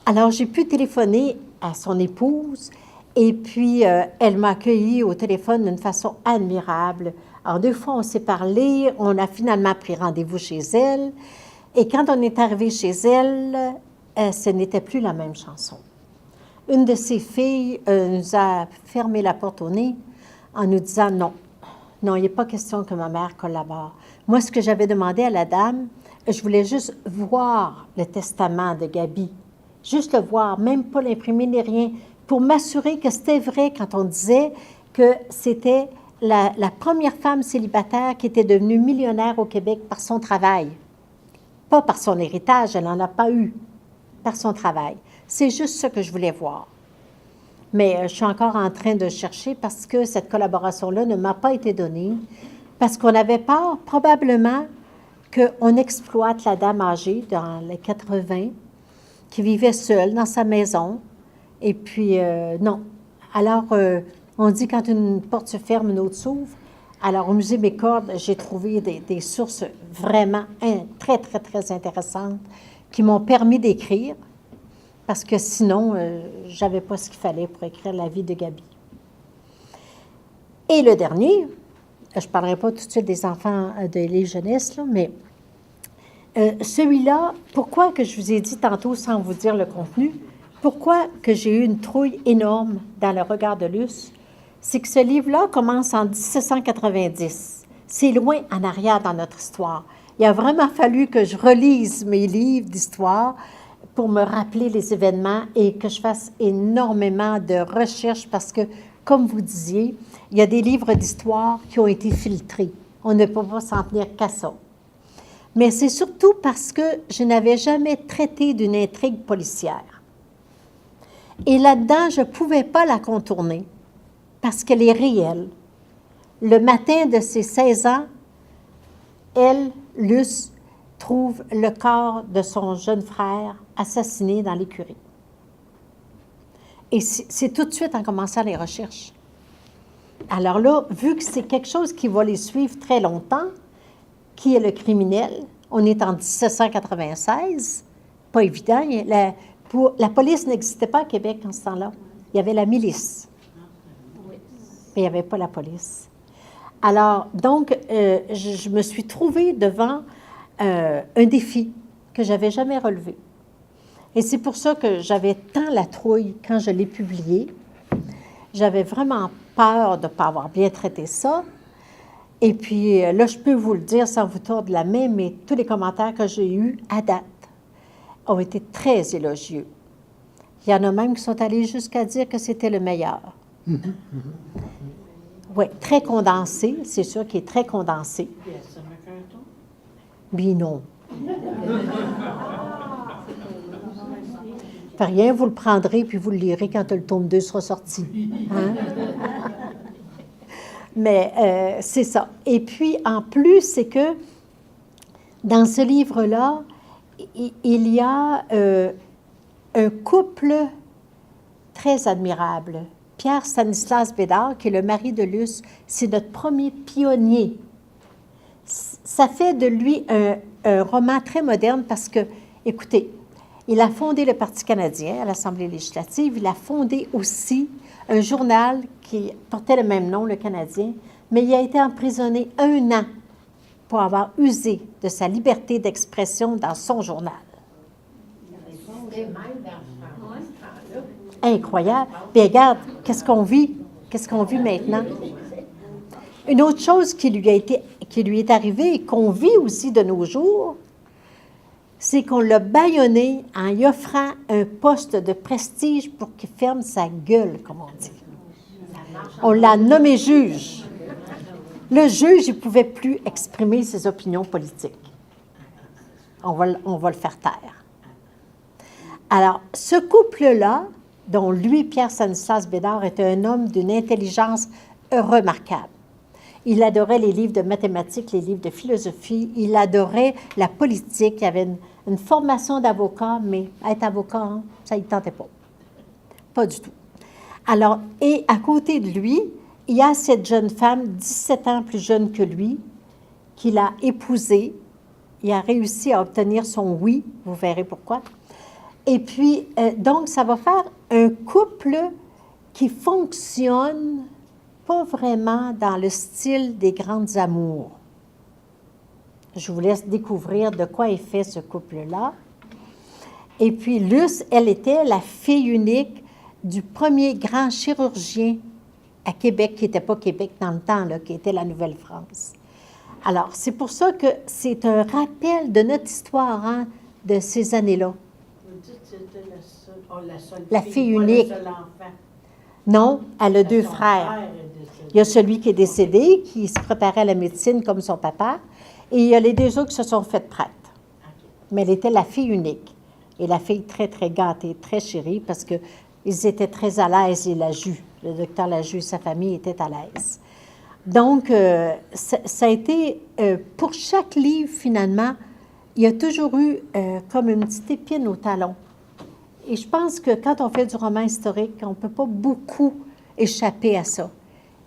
Alors, j'ai pu téléphoner à son épouse, et puis elle m'a accueillie au téléphone d'une façon admirable. Alors, 2 fois, on s'est parlé, on a finalement pris rendez-vous chez elle, et quand on est arrivé chez elle, ce n'était plus la même chanson. Une de ses filles nous a fermé la porte au nez en nous disant non, il n'est pas question que ma mère collabore. Moi, ce que j'avais demandé à la dame, je voulais juste voir le testament de Gaby, juste le voir, même pas l'imprimer ni rien, pour m'assurer que c'était vrai quand on disait que c'était la première femme célibataire qui était devenue millionnaire au Québec par son travail. Pas par son héritage, elle n'en a pas eu, par son travail. C'est juste ce que je voulais voir. Mais je suis encore en train de chercher parce que cette collaboration-là ne m'a pas été donnée, parce qu'on avait peur probablement qu'on exploite la dame âgée dans les 80, qui vivait seule dans sa maison. Et puis, non. Alors, on dit quand une porte se ferme, une autre s'ouvre. Alors, au Musée Bécorde, j'ai trouvé des sources vraiment très, très, très intéressantes qui m'ont permis d'écrire, parce que sinon, je n'avais pas ce qu'il fallait pour écrire la vie de Gaby. Et le dernier, je ne parlerai pas tout de suite des enfants de livre jeunesse, là, mais celui-là, pourquoi que je vous ai dit tantôt, sans vous dire le contenu, pourquoi que j'ai eu une trouille énorme dans Le Regard de Luce, c'est que ce livre-là commence en 1790. C'est loin en arrière dans notre histoire. Il a vraiment fallu que je relise mes livres d'histoire pour me rappeler les événements et que je fasse énormément de recherches parce que, comme vous disiez, il y a des livres d'histoire qui ont été filtrés. On ne peut pas s'en tenir qu'à ça. Mais c'est surtout parce que je n'avais jamais traité d'une intrigue policière. Et là-dedans, je ne pouvais pas la contourner parce qu'elle est réelle. Le matin de ses 16 ans, elle, Luce, trouve le corps de son jeune frère assassiné dans l'écurie. Et c'est tout de suite en commençant les recherches. Alors là, vu que c'est quelque chose qui va les suivre très longtemps, qui est le criminel, on est en 1796, pas évident, la police n'existait pas à Québec en ce temps-là. Il y avait la milice, mais il n'y avait pas la police. Alors, donc, je me suis trouvée devant un défi que je n'avais jamais relevé. Et c'est pour ça que j'avais tant la trouille quand je l'ai publié. J'avais vraiment peur de ne pas avoir bien traité ça. Et puis là, je peux vous le dire sans vous tordre la main, mais tous les commentaires que j'ai eus à date ont été très élogieux. Il y en a même qui sont allés jusqu'à dire que c'était le meilleur. Oui, très condensé, c'est sûr qu'il est très condensé. Mais non. Fait rien, vous le prendrez puis vous le lirez quand le tome 2 sera sorti. Hein? Mais c'est ça. Et puis, en plus, c'est que dans ce livre-là, il y a un couple très admirable. Pierre Stanislas Bédard, qui est le mari de Luce, c'est notre premier pionnier. Ça fait de lui un roman très moderne parce que, écoutez, il a fondé le Parti canadien à l'Assemblée législative. Il a fondé aussi un journal qui portait le même nom, Le Canadien, mais il a été emprisonné 1 an pour avoir usé de sa liberté d'expression dans son journal. était même dans ce temps-là. Incroyable. Puis regarde, qu'est-ce qu'on vit? Qu'est-ce qu'on vit maintenant? Une autre chose qui lui est arrivée et qu'on vit aussi de nos jours, c'est qu'on l'a bâillonné en lui offrant un poste de prestige pour qu'il ferme sa gueule, comme on dit. On l'a nommé juge. Le juge, il ne pouvait plus exprimer ses opinions politiques. On va le faire taire. Alors, ce couple-là, dont lui, Pierre Stanislas Bédard, était un homme d'une intelligence remarquable. Il adorait les livres de mathématiques, les livres de philosophie. Il adorait la politique. Il avait une formation d'avocat, mais être avocat, hein, ça ne tentait pas. Pas du tout. Alors, et à côté de lui, il y a cette jeune femme, 17 ans plus jeune que lui, qu'il a épousée. Il a réussi à obtenir son oui, vous verrez pourquoi. Et puis, donc, ça va faire un couple qui fonctionne pas vraiment dans le style des grandes amours. Je vous laisse découvrir de quoi est fait ce couple-là. Et puis, Luce, elle était la fille unique du premier grand chirurgien à Québec, qui n'était pas Québec dans le temps, là, qui était la Nouvelle-France. Alors, c'est pour ça que c'est un rappel de notre histoire, hein, de ces années-là. Vous dites que c'était la seule La fille, fille pas unique. le seul enfant. Non, elle a deux Son frères. père est décédé. Il y a celui qui est décédé, qui se préparait à la médecine comme son papa, et il y a les deux autres qui se sont faites prêtres. Mais elle était la fille unique. Et la fille très, très gâtée, très chérie, parce qu'ils étaient très à l'aise, et le docteur Laju et sa famille étaient à l'aise. Donc, ça a été, pour chaque livre, finalement, il y a toujours eu comme une petite épine au talon. Et je pense que quand on fait du roman historique, on ne peut pas beaucoup échapper à ça.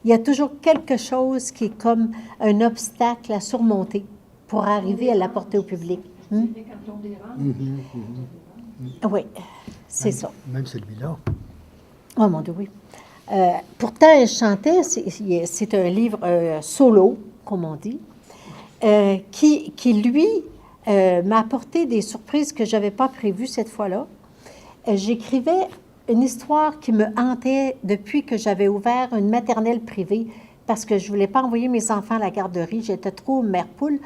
Il y a toujours quelque chose qui est comme un obstacle à surmonter pour arriver à l'apporter au public. Quand on dérange. Oui, c'est ça. Même celui-là. Oh mon Dieu, oui. Pourtant, elle chantait, c'est un livre solo, comme on dit, qui lui, m'a apporté des surprises que je n'avais pas prévues cette fois-là. J'écrivais une histoire qui me hantait depuis que j'avais ouvert une maternelle privée parce que je ne voulais pas envoyer mes enfants à la garderie. J'étais trop mère poule.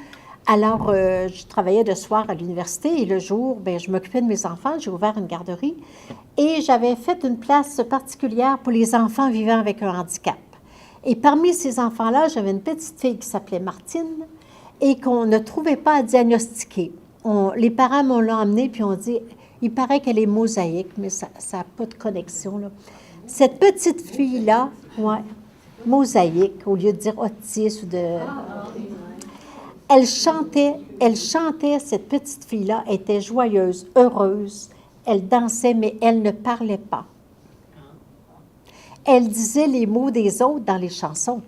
Alors, je travaillais le soir à l'université et le jour, bien, je m'occupais de mes enfants. J'ai ouvert une garderie et j'avais fait une place particulière pour les enfants vivant avec un handicap. Et parmi ces enfants-là, j'avais une petite fille qui s'appelait Martine et qu'on ne trouvait pas à diagnostiquer. Les parents m'ont emmenée puis ont dit... Il paraît qu'elle est mosaïque, mais ça n'a pas de connexion, là. Cette petite fille-là, ouais, mosaïque, au lieu de dire autiste ou de... Elle chantait, cette petite fille-là, était joyeuse, heureuse. Elle dansait, mais elle ne parlait pas. Elle disait les mots des autres dans les chansons,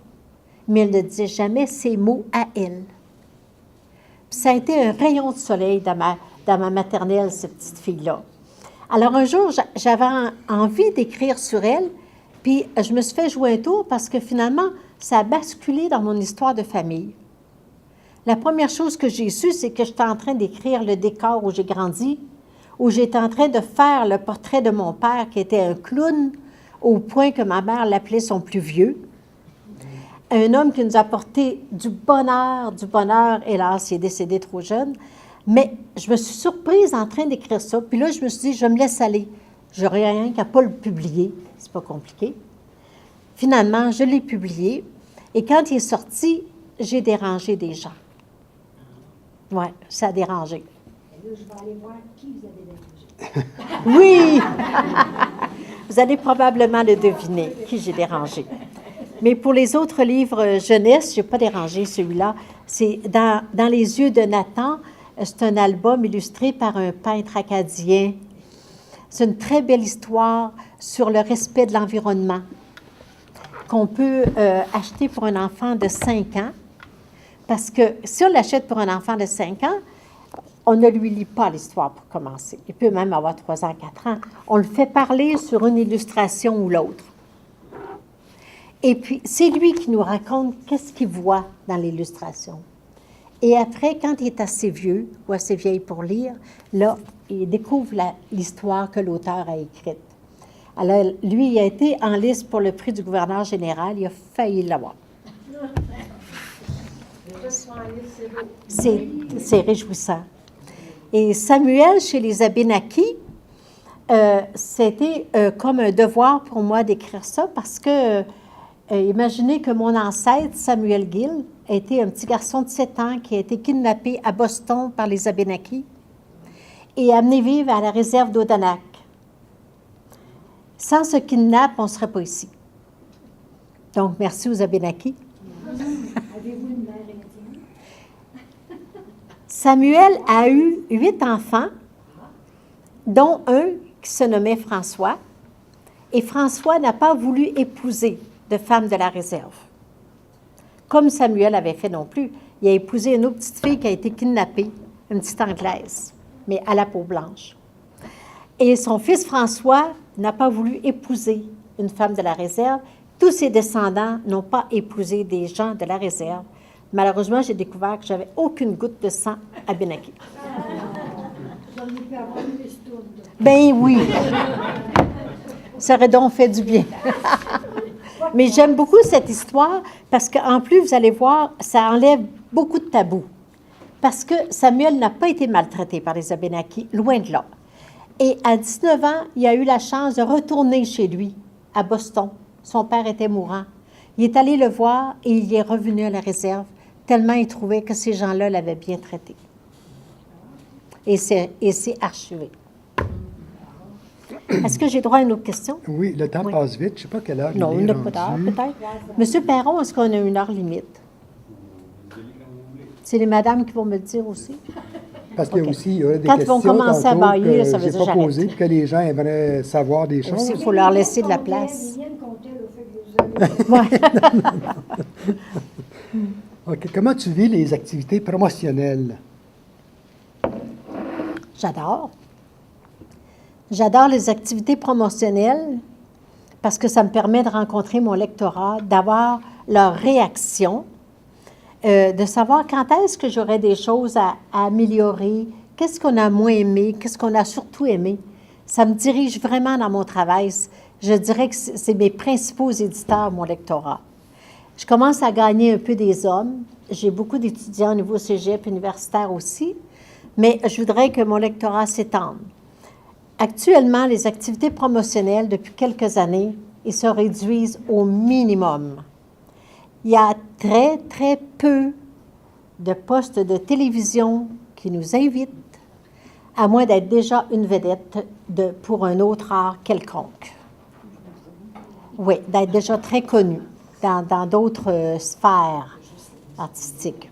mais elle ne disait jamais ses mots à elle. Puis ça a été un rayon de soleil dans ma maternelle, cette petite fille-là. Alors, un jour, j'avais envie d'écrire sur elle, puis je me suis fait jouer un tour parce que finalement, ça a basculé dans mon histoire de famille. La première chose que j'ai su, c'est que j'étais en train d'écrire le décor où j'ai grandi, où j'étais en train de faire le portrait de mon père, qui était un clown, au point que ma mère l'appelait son plus vieux. Un homme qui nous a apporté du bonheur, hélas, il est décédé trop jeune. Mais je me suis surprise en train d'écrire ça. Puis là, je me suis dit, je me laisse aller. Je n'aurai rien qu'à pas le publier. C'est pas compliqué. Finalement, je l'ai publié. Et quand il est sorti, j'ai dérangé des gens. Oui, ça a dérangé. Et là, je vais aller voir qui vous avez dérangé. Oui! Vous allez probablement le deviner, qui j'ai dérangé. Mais pour les autres livres jeunesse, je n'ai pas dérangé celui-là. C'est dans les yeux de Nathan. C'est un album illustré par un peintre acadien. C'est une très belle histoire sur le respect de l'environnement qu'on peut acheter pour un enfant de 5 ans. Parce que si on l'achète pour un enfant de 5 ans, on ne lui lit pas l'histoire pour commencer. Il peut même avoir 3 ans, 4 ans. On le fait parler sur une illustration ou l'autre. Et puis, c'est lui qui nous raconte qu'est-ce qu'il voit dans l'illustration. Et après, quand il est assez vieux ou assez vieille pour lire, là, il découvre l'histoire que l'auteur a écrite. Alors, lui, il a été en liste pour le prix du gouverneur général. Il a failli l'avoir. C'est réjouissant. Et Samuel, chez les Abénakis, c'était comme un devoir pour moi d'écrire ça parce que, imaginez que mon ancêtre, Samuel Gill, a été un petit garçon de 7 ans qui a été kidnappé à Boston par les Abénakis et amené vivre à la réserve d'Odanak. Sans ce kidnapp, on ne serait pas ici. Donc, merci aux Abénakis. Avez-vous une mère indienne? Samuel a eu 8 enfants, dont un qui se nommait François. Et François n'a pas voulu épouser de femme de la réserve, comme Samuel avait fait non plus. Il a épousé une autre petite fille qui a été kidnappée, une petite Anglaise, mais à la peau blanche. Et son fils François n'a pas voulu épouser une femme de la réserve. Tous ses descendants n'ont pas épousé des gens de la réserve. Malheureusement, j'ai découvert que j'avais aucune goutte de sang abénaki. J'en ai pu avoir une histoire. Ben oui. Ça aurait donc fait du bien. Mais j'aime beaucoup cette histoire parce qu'en plus, vous allez voir, ça enlève beaucoup de tabous. Parce que Samuel n'a pas été maltraité par les Abénakis, loin de là. Et à 19 ans, il a eu la chance de retourner chez lui, à Boston. Son père était mourant. Il est allé le voir et il est revenu à la réserve, tellement il trouvait que ces gens-là l'avaient bien traité. Et c'est archivé. Est-ce que j'ai droit à une autre question? Oui, le temps Oui. passe vite. Je ne sais pas quelle heure Non, il il est n'a pas d'heure, rendu. peut-être. Monsieur Perron, est-ce qu'on a une heure limite? C'est les madames qui vont me le dire aussi. Parce qu'il y a OK. aussi il y aura des Quand ils questions vont commencer à tantôt bailler, que ça veut j'ai dire pas j'arrête. posées, que les gens aimeraient savoir des choses. Aussi, il faut leur laisser de la place. Les miennes comptaient le fait que vous avez... Ouais. OK. Comment tu vis les activités promotionnelles? J'adore. J'adore les activités promotionnelles parce que ça me permet de rencontrer mon lectorat, d'avoir leur réaction, de savoir quand est-ce que j'aurais des choses à améliorer, qu'est-ce qu'on a moins aimé, qu'est-ce qu'on a surtout aimé. Ça me dirige vraiment dans mon travail. Je dirais que c'est mes principaux éditeurs, mon lectorat. Je commence à gagner un peu des hommes. J'ai beaucoup d'étudiants au niveau cégep universitaire aussi, mais je voudrais que mon lectorat s'étende. Actuellement, les activités promotionnelles, depuis quelques années, ils se réduisent au minimum. Il y a très, très peu de postes de télévision qui nous invitent, à moins d'être déjà une vedette pour un autre art quelconque. Oui, d'être déjà très connu dans d'autres sphères artistiques.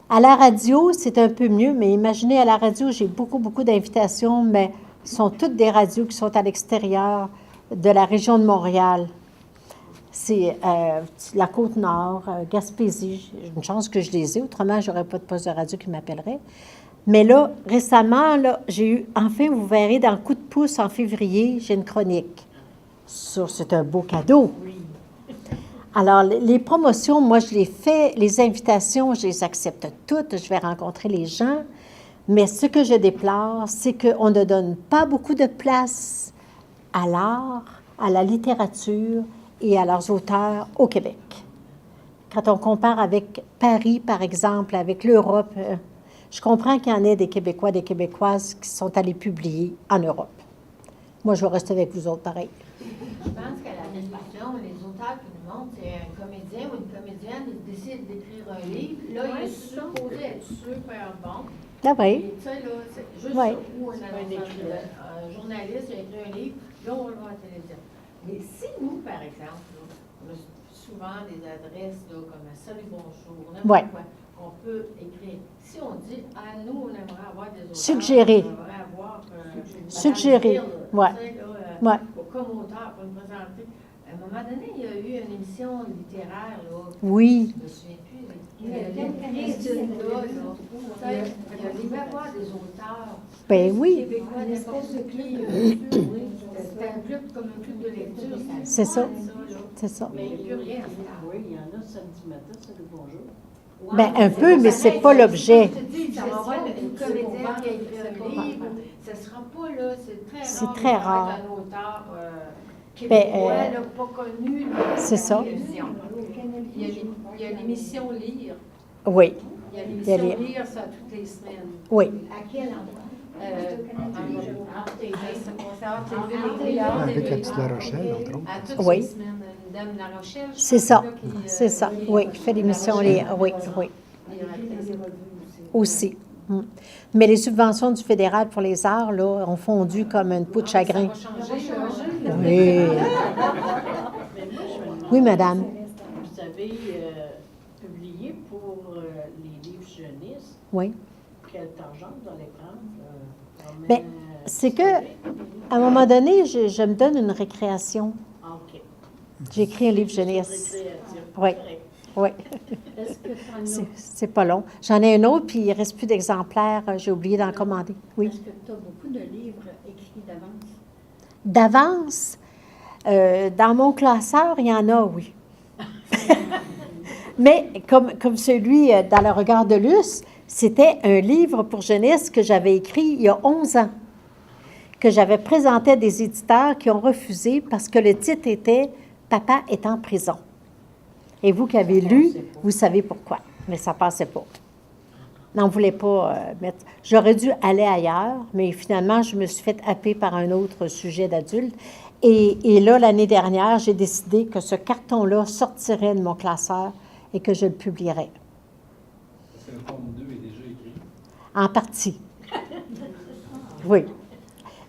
À la radio, c'est un peu mieux, mais imaginez, à la radio, j'ai beaucoup d'invitations, mais ce sont toutes des radios qui sont à l'extérieur de la région de Montréal. C'est la Côte-Nord, Gaspésie. J'ai une chance que je les ai, autrement, je n'aurais pas de poste de radio qui m'appellerait. Mais là, récemment, là, j'ai eu, enfin, vous verrez, dans Coup de pouce, en février, j'ai une chronique. Ça, c'est un beau cadeau. Alors, les promotions, moi, je les fais, les invitations, je les accepte toutes, je vais rencontrer les gens, mais ce que je déplore, c'est qu'on ne donne pas beaucoup de place à l'art, à la littérature et à leurs auteurs au Québec. Quand on compare avec Paris, par exemple, avec l'Europe, je comprends qu'il y en ait des Québécois, des Québécoises qui sont allés publier en Europe. Moi, je vais rester avec vous autres, pareil. Je pense qu'à la rédaction, les auteurs qui nous montrent, c'est un comédien ou une comédienne qui décide d'écrire un livre. Là, il est supposé être super bon. Ah oui. Et tu sais, là, c'est juste Ouais. ça. Ou un journaliste qui a écrit un livre, là, on le voit à la télévision. Mais si nous, par exemple, là, on a souvent des adresses là, comme Salut, bonjour, n'importe Ouais. quoi, qu'on peut écrire. Si on dit, ah, nous, on aimerait avoir des auteurs. Suggérer. On aimerait avoir. Suggérer. Ouais. Ouais. Comme auteur, pour nous présenter. À un moment donné, il y a eu une émission littéraire, là. Oui. Je me souviens plus. Il y a Christine, là. Il devait y avoir des auteurs. Ben oui. Québécois, n'importe qui. C'était un club comme un club de lecture. C'est ça. là. C'est ça. Mais il n'y a plus rien. Oui, il y en a samedi matin, c'est le bonjour. Ben, un peu, mais c'est pas l'objet. Je te dis, ça va avoir une comédienne qui a écrit un livre, ça sera pas là, c'est très rare. C'est très de rare. connaître un auteur Ben, québécois, là, pas connu. c'est ça. Il y a l'émission Lire. Oui, Il y a Il y a l'émission les- Lire, ça, toutes les semaines. oui. À quel endroit? Avec la petite La Rochelle, entre autres. À toutes Oui. les semaines, une dame de La Rochelle. je C'est pense, ça, là, qui, c'est ça. Oui, qui fait l'émission, oui, oui, aussi. Mm. Mais les subventions du fédéral pour les arts, là, ont fondu comme une peau de chagrin. Ça va changer, là. Oui. Mais moi, je me demande, Oui, madame. vous avez publié pour les livres jeunesse, Oui. quel argent vous allez prendre? Ben, c'est que, à un moment donné, je me donne une récréation. OK. J'écris un livre jeunesse. Récréation. Oui. Correct. Oui. Est-ce que tu C'est pas long. J'en ai un autre, puis il ne reste plus d'exemplaires. J'ai oublié d'en commander. Oui. Est-ce que tu as beaucoup de livres écrits d'avance? D'avance, dans mon classeur, il y en a, oui. Mais comme celui dans le regard de Luce, c'était un livre pour jeunesse que j'avais écrit il y a 11 ans, que j'avais présenté à des éditeurs qui ont refusé parce que le titre était « Papa est en prison ». Et vous qui avez lu, vous savez pourquoi, mais ça ne passait pas. On ne voulait pas mettre... J'aurais dû aller ailleurs, mais finalement, je me suis fait happer par un autre sujet d'adulte. Et là, l'année dernière, j'ai décidé que ce carton-là sortirait de mon classeur et que je le publierais. Parce que le tome 2 est déjà écrit. En partie. Oui.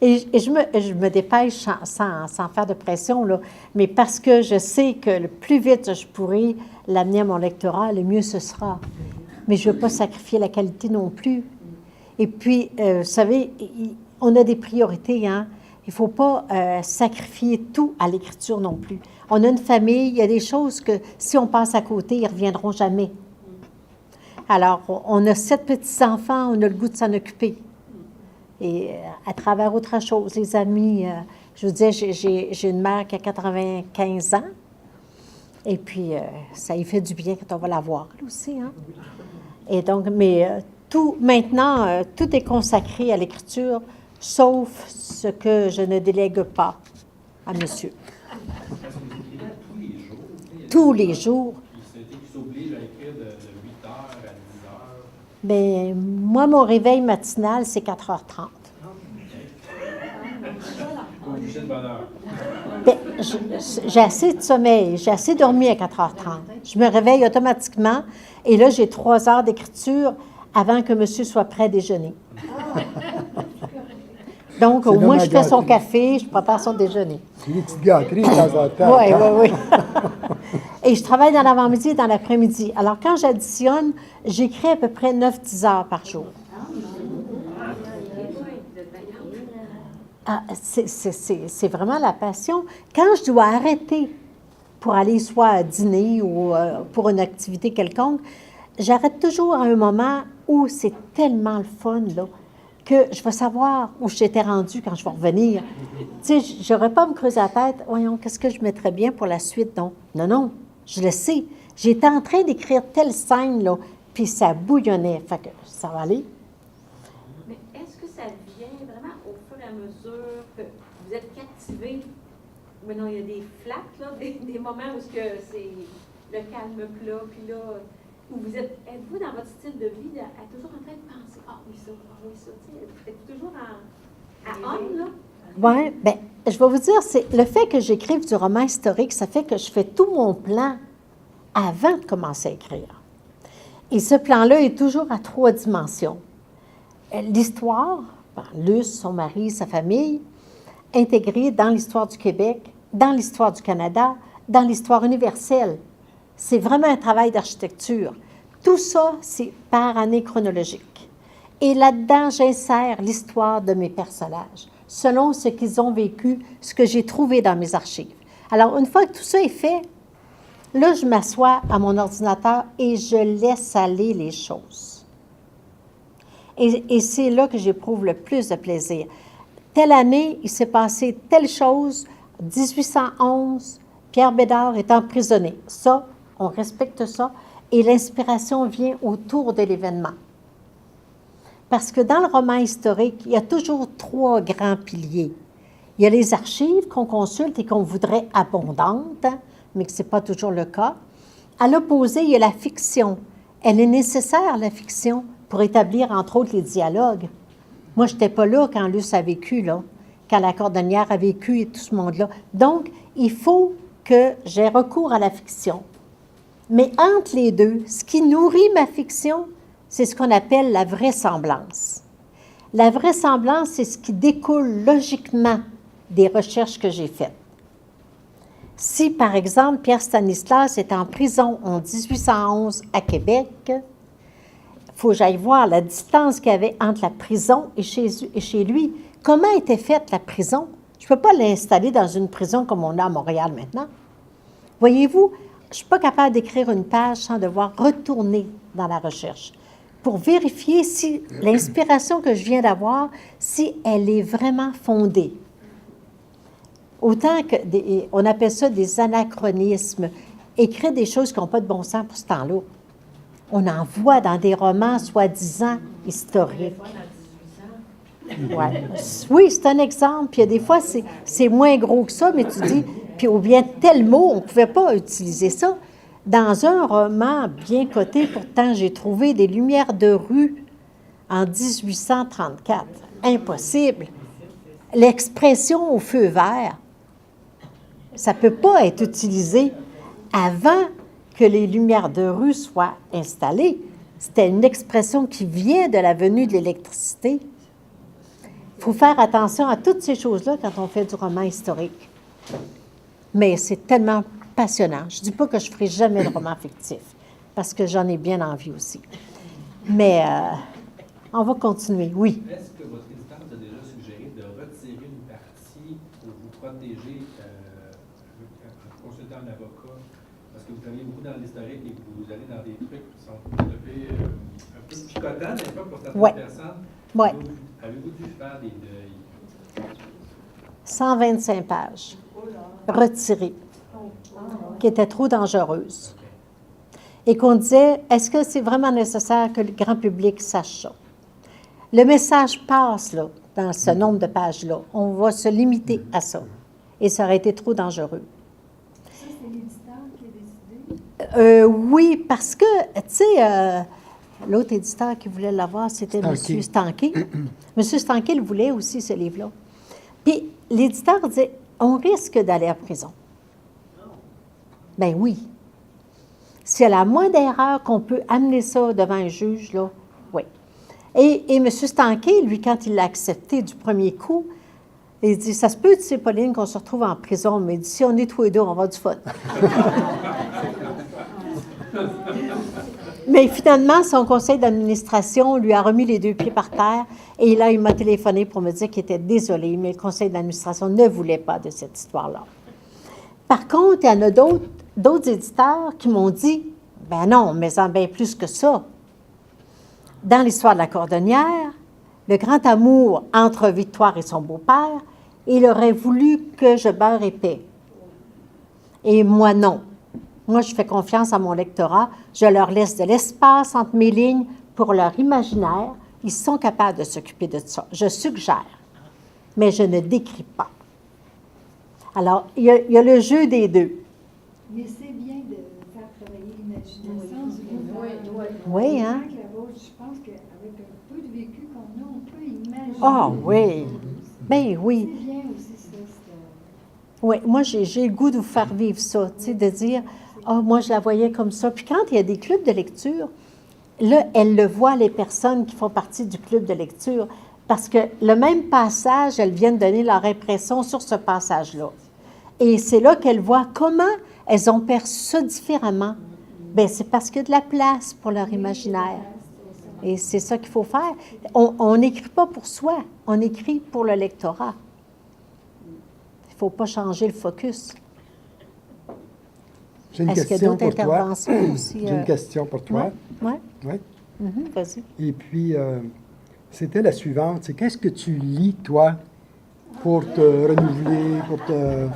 Et je me dépêche sans faire de pression, là, mais parce que je sais que le plus vite je pourrai l'amener à mon lectorat, le mieux ce sera. Mais je ne veux pas sacrifier la qualité non plus. Et puis, vous savez, on a des priorités, hein? Il ne faut pas sacrifier tout à l'écriture non plus. On a une famille, il y a des choses que si on passe à côté, ils ne reviendront jamais. Alors, on a 7 petits-enfants, on a le goût de s'en occuper. Et à travers autre chose, les amis, je vous disais, j'ai une mère qui a 95 ans, et puis ça y fait du bien quand on va la voir, elle aussi, hein? Et donc, mais maintenant, tout est consacré à l'écriture, sauf ce que je ne délègue pas à monsieur. Est-ce que vous écrivez tous les jours? Tous les jours. Qui s'oblige à écrire de 8 heures à 10 heures. Bien, moi, mon réveil matinal, c'est 4h30. Au coucher de bonne heure. Bien, j'ai assez de sommeil, j'ai assez dormi à 4h30. Je me réveille automatiquement et là, j'ai 3 heures d'écriture avant que monsieur soit prêt à déjeuner. Donc, au moins, je fais son café, je prépare son déjeuner. C'est des petites gâteries de temps en temps. Oui, oui, oui. Et je travaille dans l'avant-midi et dans l'après-midi. Alors, quand j'additionne, j'écris à peu près 9-10 heures par jour. Ah, c'est vraiment la passion. Quand je dois arrêter pour aller soit à dîner ou pour une activité quelconque, j'arrête toujours à un moment où c'est tellement le fun, là, que je vais savoir où j'étais rendue quand je vais revenir. Tu sais, je n'aurais pas à me creuser la tête. Voyons, qu'est-ce que je mettrais bien pour la suite? Non, non, non, je le sais. J'étais en train d'écrire telle scène, là, puis ça bouillonnait. Fait que ça va aller. Mais est-ce que ça vient vraiment au fur et à mesure que vous êtes captivé? Maintenant, il y a des flats, là, des moments où c'est le calme plat, puis là, où vous êtes-vous dans votre style de vie toujours en train de penser, ah oui, ça, tu sais, êtes-vous toujours à on, là? Oui, bien, je vais vous dire, c'est le fait que j'écrive du roman historique, ça fait que je fais tout mon plan avant de commencer à écrire. Et ce plan-là est toujours à 3 dimensions. L'histoire, Luce, son mari, sa famille, intégrée dans l'histoire du Québec, dans l'histoire du Canada, dans l'histoire universelle. C'est vraiment un travail d'architecture. Tout ça, c'est par année chronologique. Et là-dedans, j'insère l'histoire de mes personnages, selon ce qu'ils ont vécu, ce que j'ai trouvé dans mes archives. Alors, une fois que tout ça est fait, là, je m'assois à mon ordinateur et je laisse aller les choses. Et c'est là que j'éprouve le plus de plaisir. Telle année, il s'est passé telle chose, 1811, Pierre Bédard est emprisonné. Ça, on respecte ça. et l'inspiration vient autour de l'événement. Parce que dans le roman historique, il y a toujours 3 grands piliers. Il y a les archives qu'on consulte et qu'on voudrait abondantes, hein, mais que ce n'est pas toujours le cas. À l'opposé, il y a la fiction. Elle est nécessaire, la fiction, pour établir, entre autres, les dialogues. Moi, je n'étais pas là quand Luce a vécu, là, quand la cordonnière a vécu et tout ce monde-là. Donc, il faut que j'ai recours à la fiction. Mais entre les deux, ce qui nourrit ma fiction, c'est ce qu'on appelle la vraisemblance. La vraisemblance, c'est ce qui découle logiquement des recherches que j'ai faites. Si, par exemple, Pierre Stanislas est en prison en 1811 à Québec, il faut que j'aille voir la distance qu'il y avait entre la prison et chez lui. Comment était faite la prison? Je ne peux pas l'installer dans une prison comme on a à Montréal maintenant. Voyez-vous, je ne suis pas capable d'écrire une page sans devoir retourner dans la recherche pour vérifier si l'inspiration que je viens d'avoir, si elle est vraiment fondée. Autant que, on appelle ça des anachronismes, écrire des choses qui n'ont pas de bon sens pour ce temps-là. On en voit dans des romans soi-disant historiques. Ouais. Oui, c'est un exemple. Puis il y a des fois, c'est moins gros que ça, mais tu dis, puis ou bien tel mot, on ne pouvait pas utiliser ça. Dans un roman bien coté, pourtant, j'ai trouvé des lumières de rue en 1834. Impossible. L'expression au feu vert, ça ne peut pas être utilisé avant que les lumières de rue soient installées. C'était une expression qui vient de la venue de l'électricité. Il faut faire attention à toutes ces choses-là quand on fait du roman historique. Mais c'est tellement passionnant. Je ne dis pas que je ne ferai jamais de roman fictif, parce que j'en ai bien envie aussi. Mais on va continuer, oui. Est-ce que votre éditeur vous a déjà suggéré de retirer une partie pour vous protéger en consultant un avocat? Parce que vous travaillez beaucoup dans l'historique et que vous allez dans des trucs qui sont un peu picotants, n'est-ce pas, pour certaines personnes. Oui. Avez-vous dû faire des deuils? 125 pages retirées, qui étaient trop dangereuses. Et qu'on disait, est-ce que c'est vraiment nécessaire que le grand public sache ça? Le message passe, là, dans ce nombre de pages-là. On va se limiter à ça. Et ça aurait été trop dangereux. Ça, c'est l'éditeur qui a décidé? Oui, parce que, tu sais, l'autre éditeur qui voulait l'avoir, c'était M. Stanquet. M. Stanquet le voulait aussi, ce livre-là. Puis l'éditeur disait, on risque d'aller en prison. Ben oui. S'il y a la moindre erreur qu'on peut amener ça devant un juge, là, oui. Et M. Stanquet, lui, quand il l'a accepté du premier coup, il dit, ça se peut, tu sais, Pauline, qu'on se retrouve en prison, mais il dit, si on est tous les deux, on va avoir du fun. Mais finalement, son conseil d'administration lui a remis les 2 pieds par terre et là, il m'a téléphoné pour me dire qu'il était désolé, mais le conseil d'administration ne voulait pas de cette histoire-là. Par contre, il y en a d'autres éditeurs qui m'ont dit, ben non, mais en bien plus que ça. Dans l'histoire de la cordonnière, le grand amour entre Victoire et son beau-père, il aurait voulu que je beurre épais. Et moi, non. Moi, je fais confiance à mon lectorat. Je leur laisse de l'espace entre mes lignes pour leur imaginaire. Ils sont capables de s'occuper de ça. Je suggère, mais je ne décris pas. Alors, il y a le jeu des deux. Mais c'est bien de faire travailler l'imagination du lecteur. Oui, hein? Avec la vôtre, je pense qu'avec un peu de vécu qu'on a, on peut imaginer. Ah oui, bien oui. C'est bien aussi ça. Oui, moi, j'ai le goût de vous faire vivre ça, tu sais, de dire, ah, moi, je la voyais comme ça. Puis quand il y a des clubs de lecture, là, elles le voient, les personnes qui font partie du club de lecture, parce que le même passage, elles viennent donner leur impression sur ce passage-là. Et c'est là qu'elles voient comment elles ont perçu ça différemment. Bien, c'est parce qu'il y a de la place pour leur imaginaire. Et c'est ça qu'il faut faire. On n'écrit pas pour soi, on écrit pour le lectorat. Il ne faut pas changer le focus. J'ai une Est-ce qu'il y a question d'autres pour toi. interventions aussi? J'ai une question pour toi. Oui. Oui. Vas-y. Et puis, c'était la suivante. C'est qu'est-ce que tu lis, toi, pour te renouveler, pour te...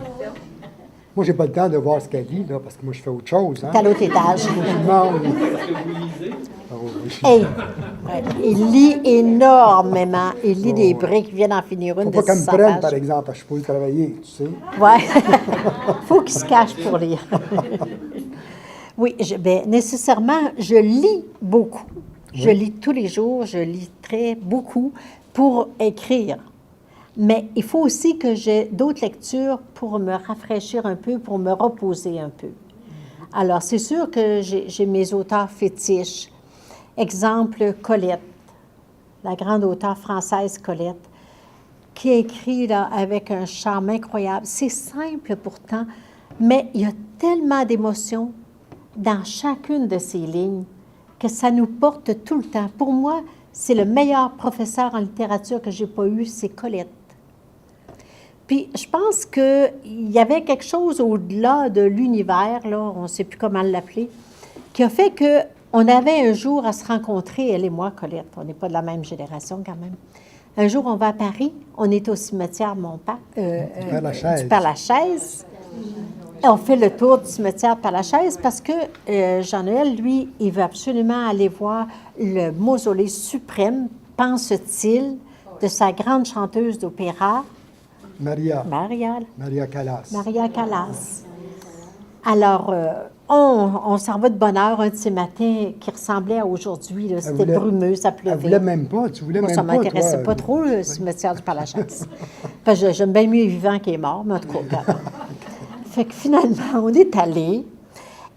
Moi, j'ai pas le temps de voir ce qu'elle lit, là, parce que moi, je fais autre chose. Hein. C'est à l'autre étage. Je demande. Est-ce que vous lisez? Ah oui. Hey, ouais, il lit énormément. Il lit des briques, il vient d'en finir une Faut de pas qu'elle me 600 prenne, pages. par exemple, parce que je peux travailler, tu sais. Ouais. Faut qu'il se cache pour lire. Oui, ben, nécessairement, je lis beaucoup. Je Oui. lis tous les jours, je lis très beaucoup pour écrire. Mais il faut aussi que j'ai d'autres lectures pour me rafraîchir un peu, pour me reposer un peu. Alors, c'est sûr que j'ai mes auteurs fétiches. Exemple, Colette, la grande auteure française Colette, qui a écrit là, avec un charme incroyable. C'est simple pourtant, mais il y a tellement d'émotions dans chacune de ces lignes que ça nous porte tout le temps. Pour moi, c'est le meilleur professeur en littérature que j'ai pas eu, c'est Colette. Puis, je pense qu'il y avait quelque chose au-delà de l'univers, là, on ne sait plus comment l'appeler, qui a fait qu'on avait un jour à se rencontrer, elle et moi, Colette. On n'est pas de la même génération quand même. Un jour, on va à Paris, on est au cimetière Du Père-Lachaise. du Père-Lachaise. Et on fait le tour du cimetière Père-Lachaise parce que Jean-Noël, lui, il veut absolument aller voir le mausolée suprême, pense-t-il, de sa grande chanteuse d'opéra, Maria Callas. Maria Callas. Alors, on s'en va de bonne heure un de ces matins qui ressemblait à aujourd'hui. là. C'était voulait- brumeux, ça Elle pleuvait. voulait même pas, tu voulais Moi, même ça pas, ne m'intéressait toi. pas trop, le cimetière du Père-Lachaise. Parce que j'aime bien mieux vivant qu'il est mort, mais en tout cas. Fait que finalement, on est allé.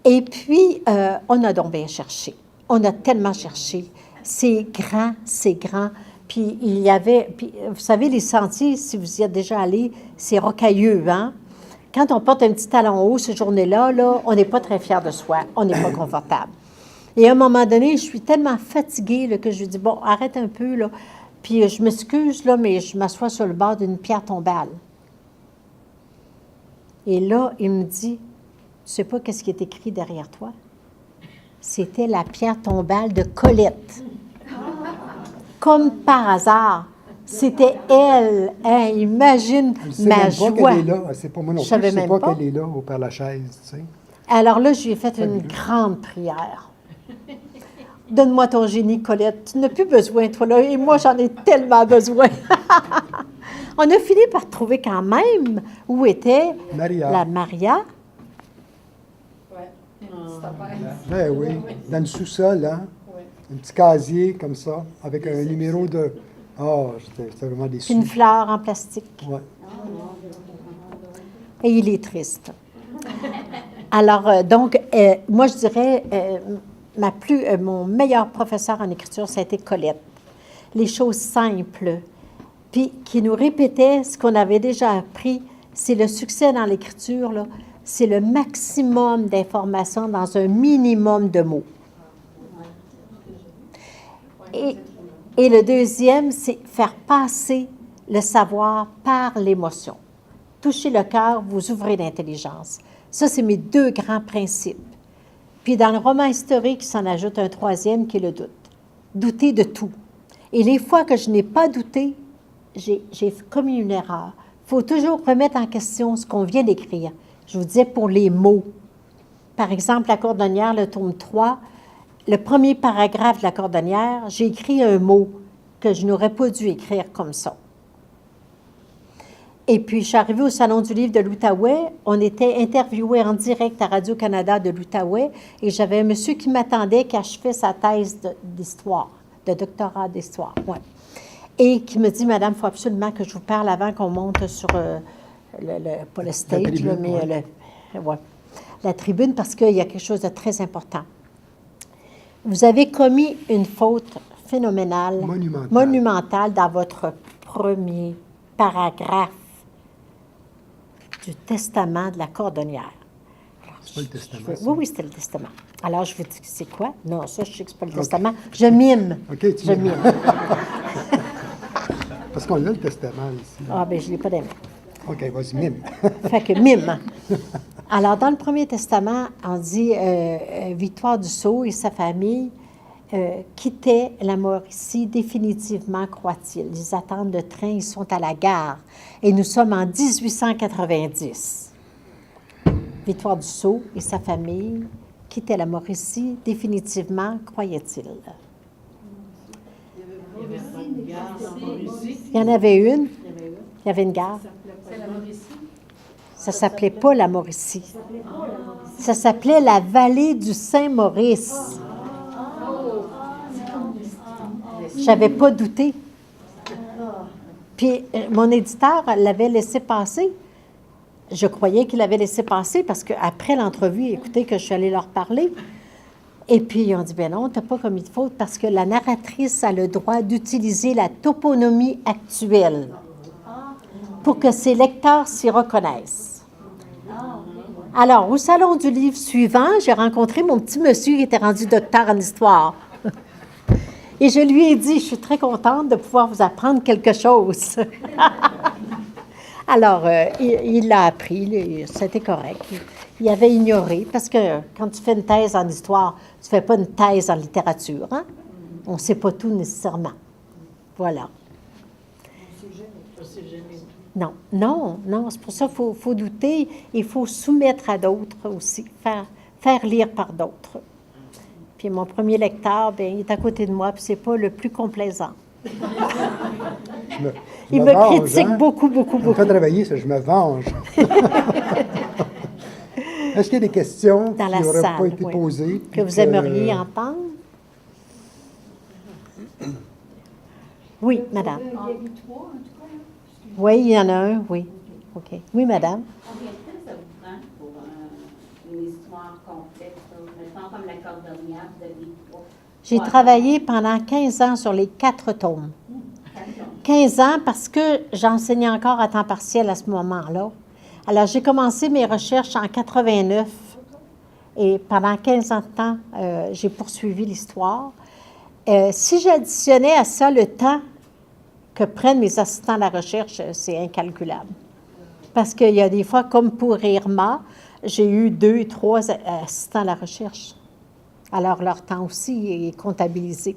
Et puis, on a donc bien cherché. On a tellement cherché. C'est grand, c'est grand. Puis, il y avait... Puis, vous savez, les sentiers, si vous y êtes déjà allé, c'est rocailleux, hein? Quand on porte un petit talon haut, cette journée-là, là, on n'est pas très fiers de soi. On n'est pas confortable. Et à un moment donné, je suis tellement fatiguée là, que je lui dis, bon, arrête un peu, là. Puis, je m'excuse, là, mais je m'assois sur le bord d'une pierre tombale. Et là, il me dit, tu sais pas qu'est-ce qui est écrit derrière toi? C'était la pierre tombale de Colette. Comme par hasard, c'était elle. Hein, imagine Je sais ma même pas joie. qu'elle est là. C'est pas moi non Je plus. savais Je sais même pas pas. qu'elle est là au Père-Lachaise, tu sais. Alors là, je lui ai fait une grande prière. Donne-moi ton génie, Colette. Tu n'as plus besoin, toi, là. Et moi, j'en ai tellement besoin. On a fini par trouver quand même où était Maria. la Maria. Ben oui, dans le sous-sol, hein? Un petit casier comme ça, avec un numéro de... Ah, j'étais vraiment Puis déçu. une fleur en plastique. Ouais. Et il est triste. Alors, donc, moi, je dirais, mon meilleur professeur en écriture, ça a été Colette. Les choses simples, puis qui nous répétait ce qu'on avait déjà appris, c'est le succès dans l'écriture, là, c'est le maximum d'informations dans un minimum de mots. Et le deuxième, c'est faire passer le savoir par l'émotion. Toucher le cœur, vous ouvrez l'intelligence. Ça, c'est mes deux grands principes. Puis dans le roman historique, il s'en ajoute un troisième qui est le doute. Douter de tout. Et les fois que je n'ai pas douté, j'ai commis une erreur. Il faut toujours remettre en question ce qu'on vient d'écrire. Je vous disais pour les mots. Par exemple, La Cordonnière, le tome 3, le premier paragraphe de La Cordonnière, j'ai écrit un mot que je n'aurais pas dû écrire comme ça. Et puis, je suis arrivée au Salon du livre de l'Outaouais. On était interviewés en direct à Radio-Canada de l'Outaouais et j'avais un monsieur qui m'attendait, qui achevait sa thèse d'histoire, de doctorat d'histoire. Ouais. Et qui me dit, Madame, il faut absolument que je vous parle avant qu'on monte sur pas le stage, tribune, là, mais ouais. la tribune, parce qu'il y a quelque chose de très important. Vous avez commis une faute phénoménale, monumentale dans votre premier paragraphe du testament de la Cordonnière. C'est pas le testament. Oui, c'était le testament. Alors, je vous dis, c'est quoi? Non, ça, je sais que c'est pas le testament. Je mime. OK, tu Je mime. Parce qu'on a le testament ici. Ah, bien, je ne l'ai pas donné. OK, vas-y, mime. Fait que mime. Alors, dans le Premier Testament, on dit Victoire Dussault et sa famille quittaient la Mauricie définitivement, croit-il. Ils attendent le train, ils sont à la gare. Et nous sommes en 1890. Victoire Dussault et sa famille quittaient la Mauricie définitivement, croyait-il. Il y avait pas de gare en Mauricie. Il y en avait une, Il y avait une. il y avait une gare. C'est la Mauricie? Ça s'appelait pas la Mauricie. Ça s'appelait la vallée du Saint-Maurice. J'avais pas douté. Puis mon éditeur l'avait laissé passer. Je croyais qu'il l'avait laissé passer parce qu'après l'entrevue, écoutez, que je suis allée leur parler. Et puis, ils ont dit, ben non, tu n'as pas commis de faute parce que la narratrice a le droit d'utiliser la toponymie actuelle pour que ses lecteurs s'y reconnaissent. Alors, au salon du livre suivant, j'ai rencontré mon petit monsieur qui était rendu docteur en histoire. Et je lui ai dit, je suis très contente de pouvoir vous apprendre quelque chose. Alors, il l'a appris, c'était correct. Il avait ignoré, parce que quand tu fais une thèse en histoire, tu ne fais pas une thèse en littérature. Hein? On ne sait pas tout nécessairement. Voilà. Non, non, non, c'est pour ça qu'il faut douter. Il faut soumettre à d'autres aussi, faire lire par d'autres. Puis mon premier lecteur, bien, il est à côté de moi, puis c'est pas le plus complaisant. Il me critique beaucoup, beaucoup, beaucoup. On fait travailler ça, je me venge. Est-ce qu'il y a des questions Dans qui la n'auraient salle, pas été oui. posées? Que vous aimeriez entendre? Oui, madame. Il y a eu 3, en tout cas. Là. Oui, il y en a un, oui. OK. Oui, madame. Combien de temps ça vous prend pour une histoire complète? Mettons comme la cordonnière, vous avez J'ai travaillé pendant 15 ans sur les 4 tomes. 15 ans parce que j'enseignais encore à temps partiel à ce moment-là. Alors, j'ai commencé mes recherches en 89 et pendant 15 ans de temps, j'ai poursuivi l'histoire. Si j'additionnais à ça le temps que prennent mes assistants à la recherche, c'est incalculable. Parce qu'il y a des fois, comme pour Irma, j'ai eu 2, 3 assistants à la recherche. Alors, leur temps aussi est comptabilisé.